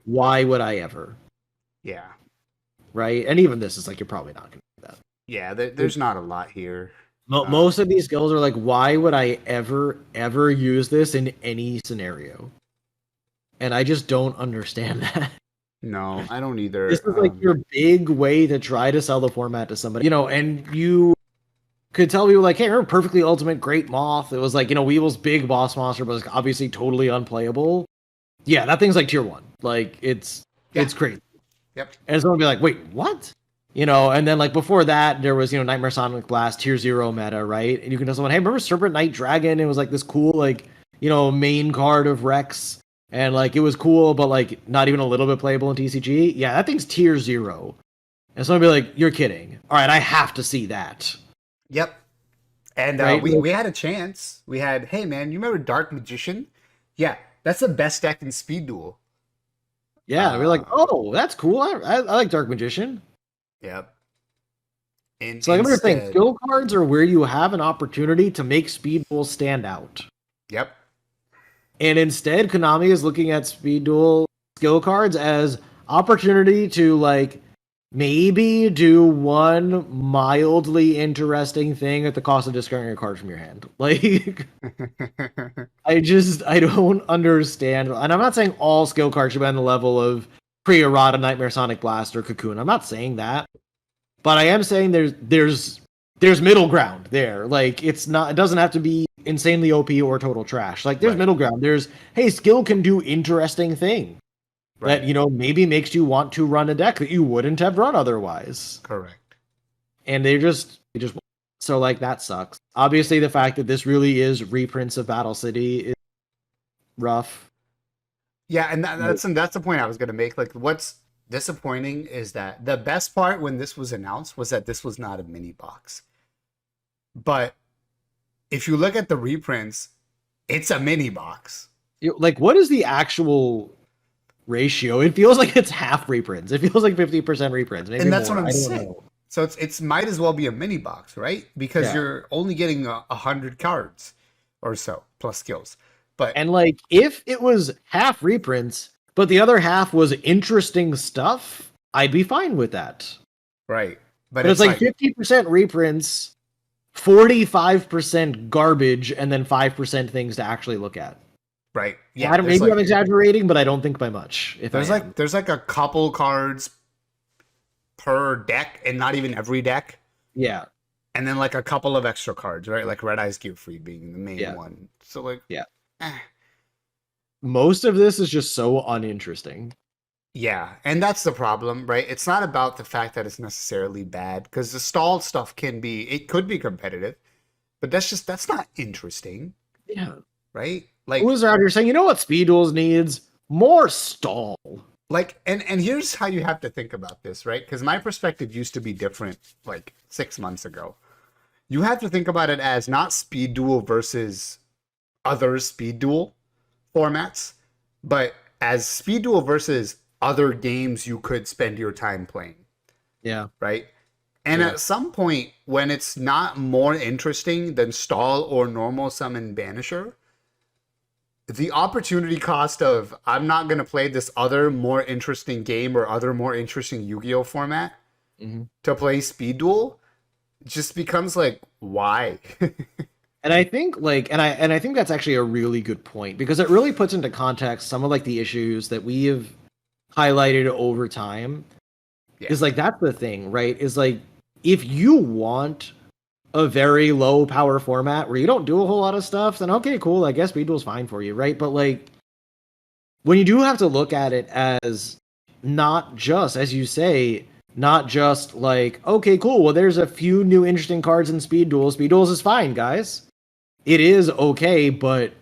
why would I ever? Yeah. Right? And even this is like you're probably not gonna do that. Yeah, there's not a lot here. Most of these skills are like, why would I ever use this in any scenario? And I just don't understand that. No, I don't either. This is like your big way to try to sell the format to somebody, and you could tell people like, hey, remember Perfectly Ultimate Great Moth? It was like, Weevil's big boss monster, but it's obviously totally unplayable. Yeah, that thing's like tier 1. Like it's crazy. Yep. And someone would be like, wait, what? And then like before that, there was Nightmare Sonic Blast Tier 0 meta, right? And you can tell someone, hey, remember Serpent Knight Dragon? It was like this cool like main card of Rex, and like it was cool, but like not even a little bit playable in TCG. Yeah, that thing's Tier 0, and someone would be like, you're kidding. All right, I have to see that. Yep. And Right? we had a chance. We had, hey man, you remember Dark Magician? Yeah, that's the best deck in Speed Duel. Yeah, we're like, oh, that's cool. I like Dark Magician. Yep. So like, I'm saying, Instead, skill cards are where you have an opportunity to make Speed Duel stand out. yep. And instead, Konami is looking at Speed Duel skill cards as opportunity to like maybe do one mildly interesting thing at the cost of discarding a card from your hand. Like, I don't understand. And I'm not saying all skill cards should be on the level of Pre-Errata, Nightmare Sonic Blast, or Cocoon. I'm not saying that. But I am saying there's middle ground there. Like, it doesn't have to be insanely OP or total trash. Like, there's middle ground. There's, hey, skill can do interesting thing that maybe makes you want to run a deck that you wouldn't have run otherwise. Correct. And they just so like that sucks. Obviously, the fact that this really is reprints of Battle City is rough. Yeah, and that's the point I was gonna make. Like, what's disappointing is that the best part when this was announced was that this was not a mini box. But if you look at the reprints, it's a mini box. Like, what is the actual ratio? It feels like it's half reprints. It feels like 50% reprints. Maybe and that's more. what I'm saying. Know. So it's might as well be a mini box, right? Because you're only getting 100 cards or so plus skills. And like, if it was half reprints, but the other half was interesting stuff, I'd be fine with that. Right. But it's like 50% reprints, 45% garbage, and then 5% things to actually look at. Right. Yeah. Maybe I'm exaggerating, but I don't think by much. There's like a couple cards per deck, and not even every deck. Yeah. And then like a couple of extra cards, right? Like Red Eyes Gear Free being the main one. So like, most of this is just so uninteresting. Yeah, and that's the problem, right? It's not about the fact that it's necessarily bad, because the stalled stuff could be competitive, but that's not interesting. Yeah. Right? Like, who's out here saying, you know what Speed Duels needs? More stall. Like, and here's how you have to think about this, right? Because my perspective used to be different like 6 months ago. You have to think about it as not Speed Duel versus other Speed Duel formats, but as Speed Duel versus other games you could spend your time playing. Yeah. Right? And at some point, when it's not more interesting than Stall or Normal Summon Banisher, the opportunity cost of I'm not going to play this other more interesting game or other more interesting Yu-Gi-Oh format to play Speed Duel just becomes like, why? And I think I think that's actually a really good point, because it really puts into context some of like the issues that we have highlighted over time. Is like, that's the thing, right? Is like, if you want a very low power format where you don't do a whole lot of stuff, then okay, cool, I guess Speed Duel's fine for you, right? But like, when you do have to look at it as not just, as you say, not just like, okay, cool, well, there's a few new interesting cards in Speed Duels. Speed Duels is fine, guys. It is okay, but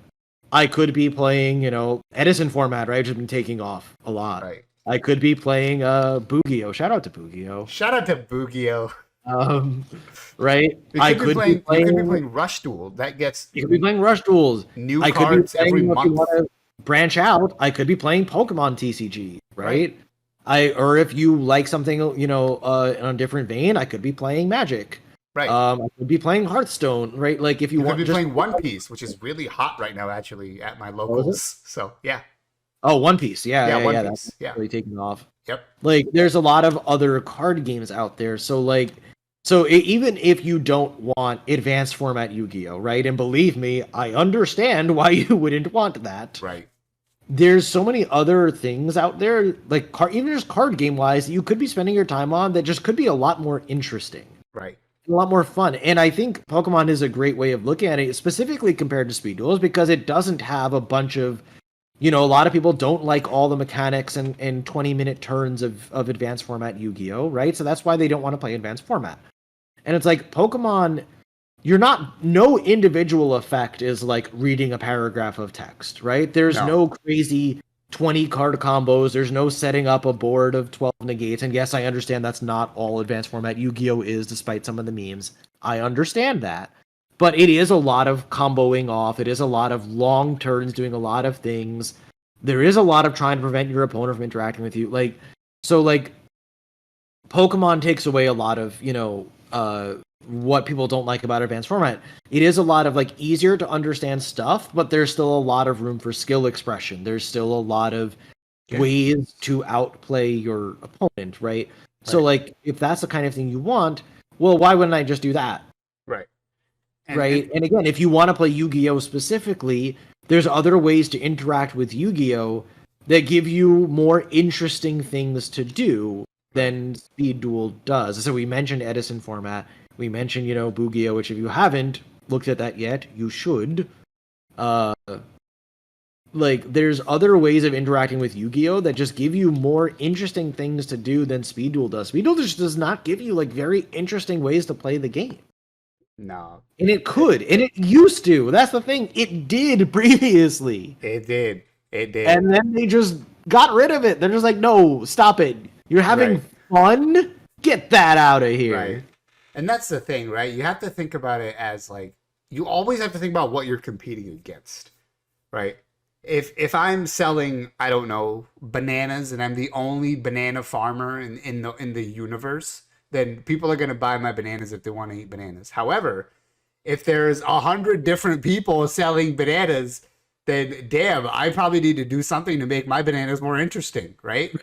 I could be playing, Edison format, right? Which has been taking off a lot. Right. I could be playing Bugio. Shout out to Bugio. Shout out to Bugio. Right? You could be playing Rush Duel. That gets you could be playing Rush Duels. New cards every month. If you want to branch out, I could be playing Pokemon TCG, right? Or if you like something, in a different vein, I could be playing Magic. Right. I could be playing Hearthstone, right? Like, if you want to be playing One Piece, which is really hot right now, actually, at my locals. So yeah. Oh, One Piece, yeah, One Piece. That's really taking off. Yep. Like, there's a lot of other card games out there, so even if you don't want advanced format Yu-Gi-Oh, right? And believe me, I understand why you wouldn't want that. Right. There's so many other things out there, like even just card game wise, you could be spending your time on that just could be a lot more interesting. Right. A lot more fun. And I think Pokemon is a great way of looking at it, specifically compared to Speed Duels, because it doesn't have a bunch of a lot of people don't like all the mechanics and 20-minute turns of advanced format Yu-Gi-Oh, right? So that's why they don't want to play advanced format. And it's like Pokemon, no individual effect is like reading a paragraph of text, right? There's no crazy 20 card combos. There's no setting up a board of 12 negates. And yes, I understand that's not all advanced format Yu-Gi-Oh is, despite some of the memes. I understand that. But it is a lot of comboing off. It is a lot of long turns, doing a lot of things. There is a lot of trying to prevent your opponent from interacting with you. Pokemon takes away a lot of, what people don't like about advanced format. It is a lot of like easier to understand stuff, but there's still a lot of room for skill expression. There's still a lot of ways to outplay your opponent, right? So like if that's the kind of thing you want, well, why wouldn't I just do that? Right. And again, if you want to play Yu-Gi-Oh specifically, there's other ways to interact with Yu-Gi-Oh that give you more interesting things to do than Speed Duel does. So we mentioned Edison format. We mentioned, Bugio, which if you haven't looked at that yet, you should. There's other ways of interacting with Yu-Gi-Oh that just give you more interesting things to do than Speed Duel does. Speed Duel just does not give you like very interesting ways to play the game. No. And it could, and it used to. That's the thing. It did previously. It did. And then they just got rid of it. They're just like, no, stop it. You're having fun? Get that out of here. Right. And that's the thing, right? You have to think about it as like, you always have to think about what you're competing against, right? If I'm selling, I don't know, bananas, and I'm the only banana farmer in the universe, then people are going to buy my bananas if they want to eat bananas. However, if there's 100 different people selling bananas, then damn, I probably need to do something to make my bananas more interesting, right?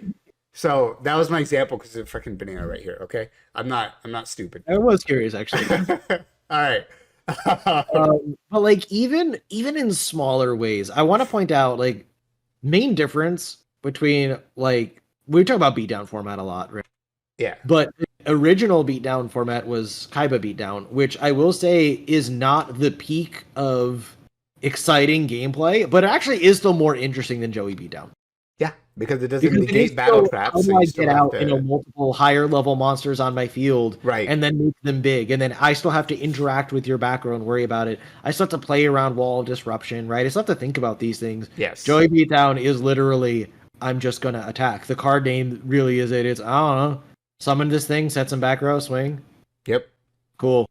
So that was my example because it's a freaking banana right here. Okay, I'm not stupid. I was curious, actually. All right. But like even in smaller ways, I want to point out like main difference between like we talk about beatdown format a lot, right? Yeah. But the original beatdown format was Kaiba beatdown, which I will say is not the peak of exciting gameplay, but it actually is still more interesting than Joey beatdown. Yeah, because it doesn't negate battle traps. How do I get out, multiple higher level monsters on my field, right, and then make them big, and then I still have to interact with your back row and worry about it. I still have to play around wall disruption, right? I still have to think about these things. Yes. Joey beatdown is literally, I'm just gonna attack. The card name really is it's I don't know, summon this thing, set some back row, swing. Yep. Cool.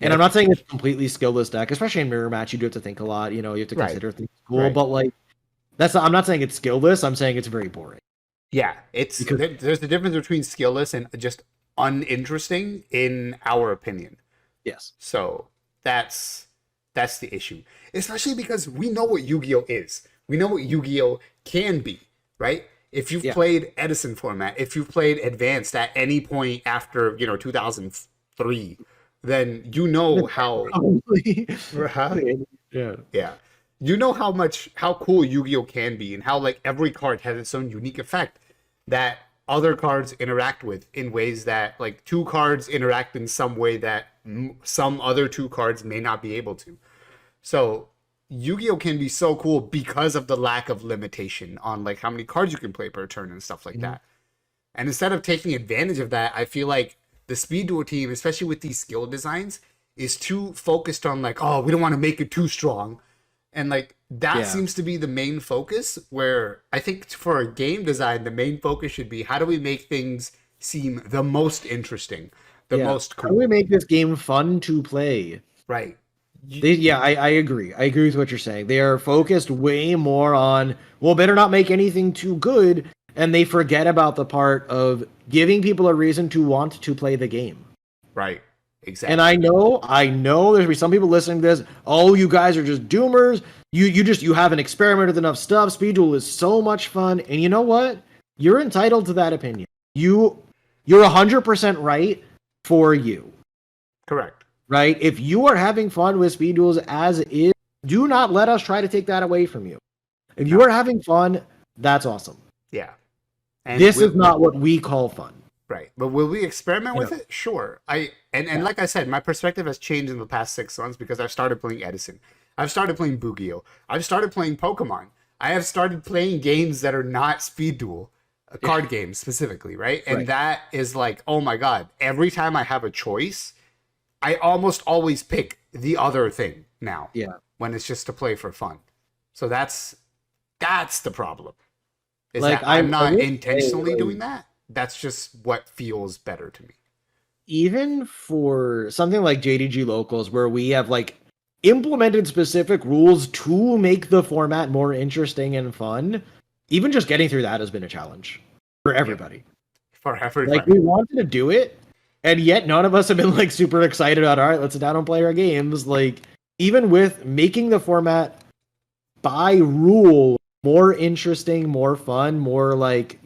And I'm not saying it's a completely skillless deck, especially in mirror match. You do have to think a lot. You have to consider things cool, but like. I'm not saying it's skillless. I'm saying it's very boring. Yeah, there's a difference between skillless and just uninteresting in our opinion. Yes. So that's the issue, especially because we know what Yu-Gi-Oh is. We know what Yu-Gi-Oh can be, right? If you've played Edison format, if you've played Advanced at any point after 2003, then you know how. Probably. Yeah. You know how cool Yu-Gi-Oh can be, and how like every card has its own unique effect that other cards interact with in ways that like two cards interact in some way that some other two cards may not be able to. So Yu-Gi-Oh can be so cool because of the lack of limitation on like how many cards you can play per turn and stuff like that. And instead of taking advantage of that, I feel like the Speed Duel team, especially with these skill designs, is too focused on like, oh, we don't want to make it too strong. And like that seems to be the main focus, where I think for a game design, the main focus should be how do we make things seem the most interesting, the most cool. How do we make this game fun to play? Right. I agree. I agree with what you're saying. They are focused way more on, well, better not make anything too good, and they forget about the part of giving people a reason to want to play the game. Right. Exactly. And I know there's be some people listening to this. Oh, you guys are just doomers. You haven't experimented with enough stuff. Speed Duel is so much fun. And you know what? You're entitled to that opinion. You're 100% right for you. Correct. Right? If you are having fun with Speed Duels as is, do not let us try to take that away from you. If you are having fun, that's awesome. Yeah. And this is not what we call fun. Right. But will we experiment with it? Sure. And like I said, my perspective has changed in the past 6 months because I've started playing Edison. I've started playing Bugio. I've started playing Pokemon. I have started playing games that are not Speed Duel, card games specifically, right? And Right. that is like, oh my god! Every time I have a choice, I almost always pick the other thing now. Yeah. When it's just to play for fun. So that's the problem. Is Like, that I'm I not will intentionally say, doing that. That's just what feels better to me. even for something like JDG Locals, where we have like implemented specific rules to make the format more interesting and fun, even just getting through that has been a challenge for everybody. For Like, everybody. we wanted to do it, and yet none of us have been like super excited about, all right, let's sit down and play our games. Like, even with making the format by rule more interesting, more fun, more like,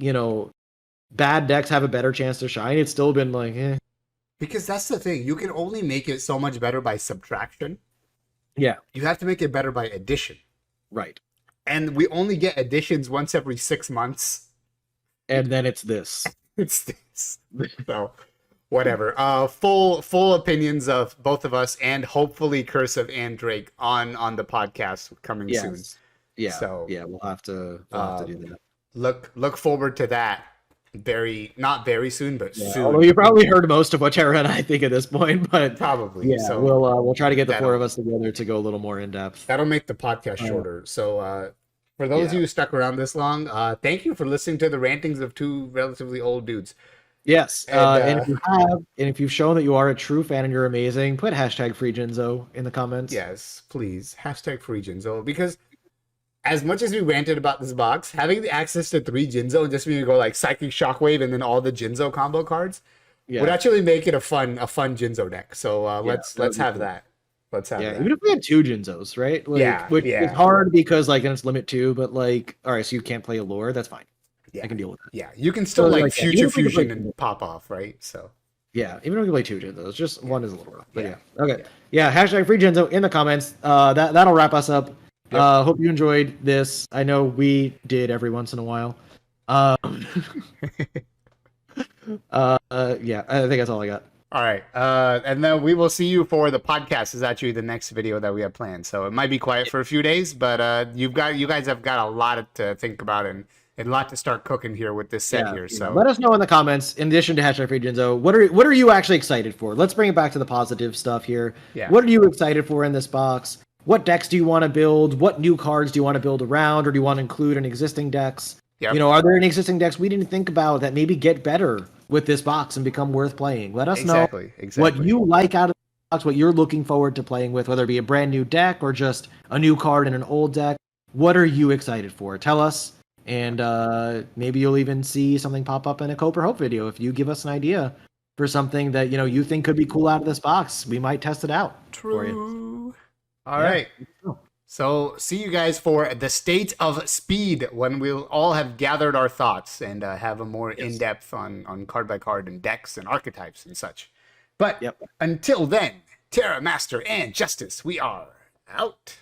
bad decks have a better chance to shine, it's still been like, eh. Because that's the thing. You can only make it so much better by subtraction. Yeah, You have to make it better by addition. right. And we only get additions once every 6 months. And then it's this. It's this. So whatever. Full opinions of both of us and hopefully Cursive and Drake on the podcast coming soon. Yeah. So yeah, we'll have to do that. Look forward to that. Not very soon, but soon. Although you probably heard most of what Tara and I think at this point, but Probably. yeah, So we'll try to get the four of us together to go a little more in depth. that'll make the podcast shorter. So for those of you who stuck around this long, thank you for listening to the rantings of two relatively old dudes. Yes, And, and if you've shown that you are a true fan and you're amazing, put hashtag FreeGenzo in the comments. Yes, please. Hashtag free Jinzo. Because as much as we ranted about this box, having the access to 3 Jinzo and just being able to go like Psychic Shockwave and then all the Jinzo combo cards would actually make it a fun Jinzo deck. So let's have that. Let's have that. Even if we had 2 Jinzos, right? Like, which is hard because like then it's limit 2, but like, all right, so you can't play a lore, that's fine. I can deal with that. Yeah, you can still like Future Fusion and pop off, right? So yeah, even if we play 2 Jinzos, just one is a little rough. But okay. Yeah, hashtag free Jinzo in the comments. That'll wrap us up. Yep. Hope you enjoyed this. I know we did every once in a while. Yeah, I think that's all I got. All right. And then we will see you for the podcast is actually the next video that we have planned. So it might be quiet for a few days, but you guys have got a lot to think about and a lot to start cooking here with this set here. So let us know in the comments, in addition to hashtag free Jinzo, what are you actually excited for? Let's bring it back to the positive stuff here. Yeah. What are you excited for in this box? What decks do you want to build? What new cards do you want to build around, or do you want to include in existing decks? Yep. Are there any existing decks we didn't think about that maybe get better with this box and become worth playing? Let us know what you like out of the box, what you're looking forward to playing with, whether it be a brand new deck or just a new card in an old deck. What are you excited for? Tell us, and maybe you'll even see something pop up in a Cope or Hope video if you give us an idea for something that you think could be cool out of this box. We might test it out for you. All right. So see you guys for the state of speed when we'll all have gathered our thoughts and have a more in-depth on card by card and decks and archetypes and such. But until then, Terra Master and Justice, we are out.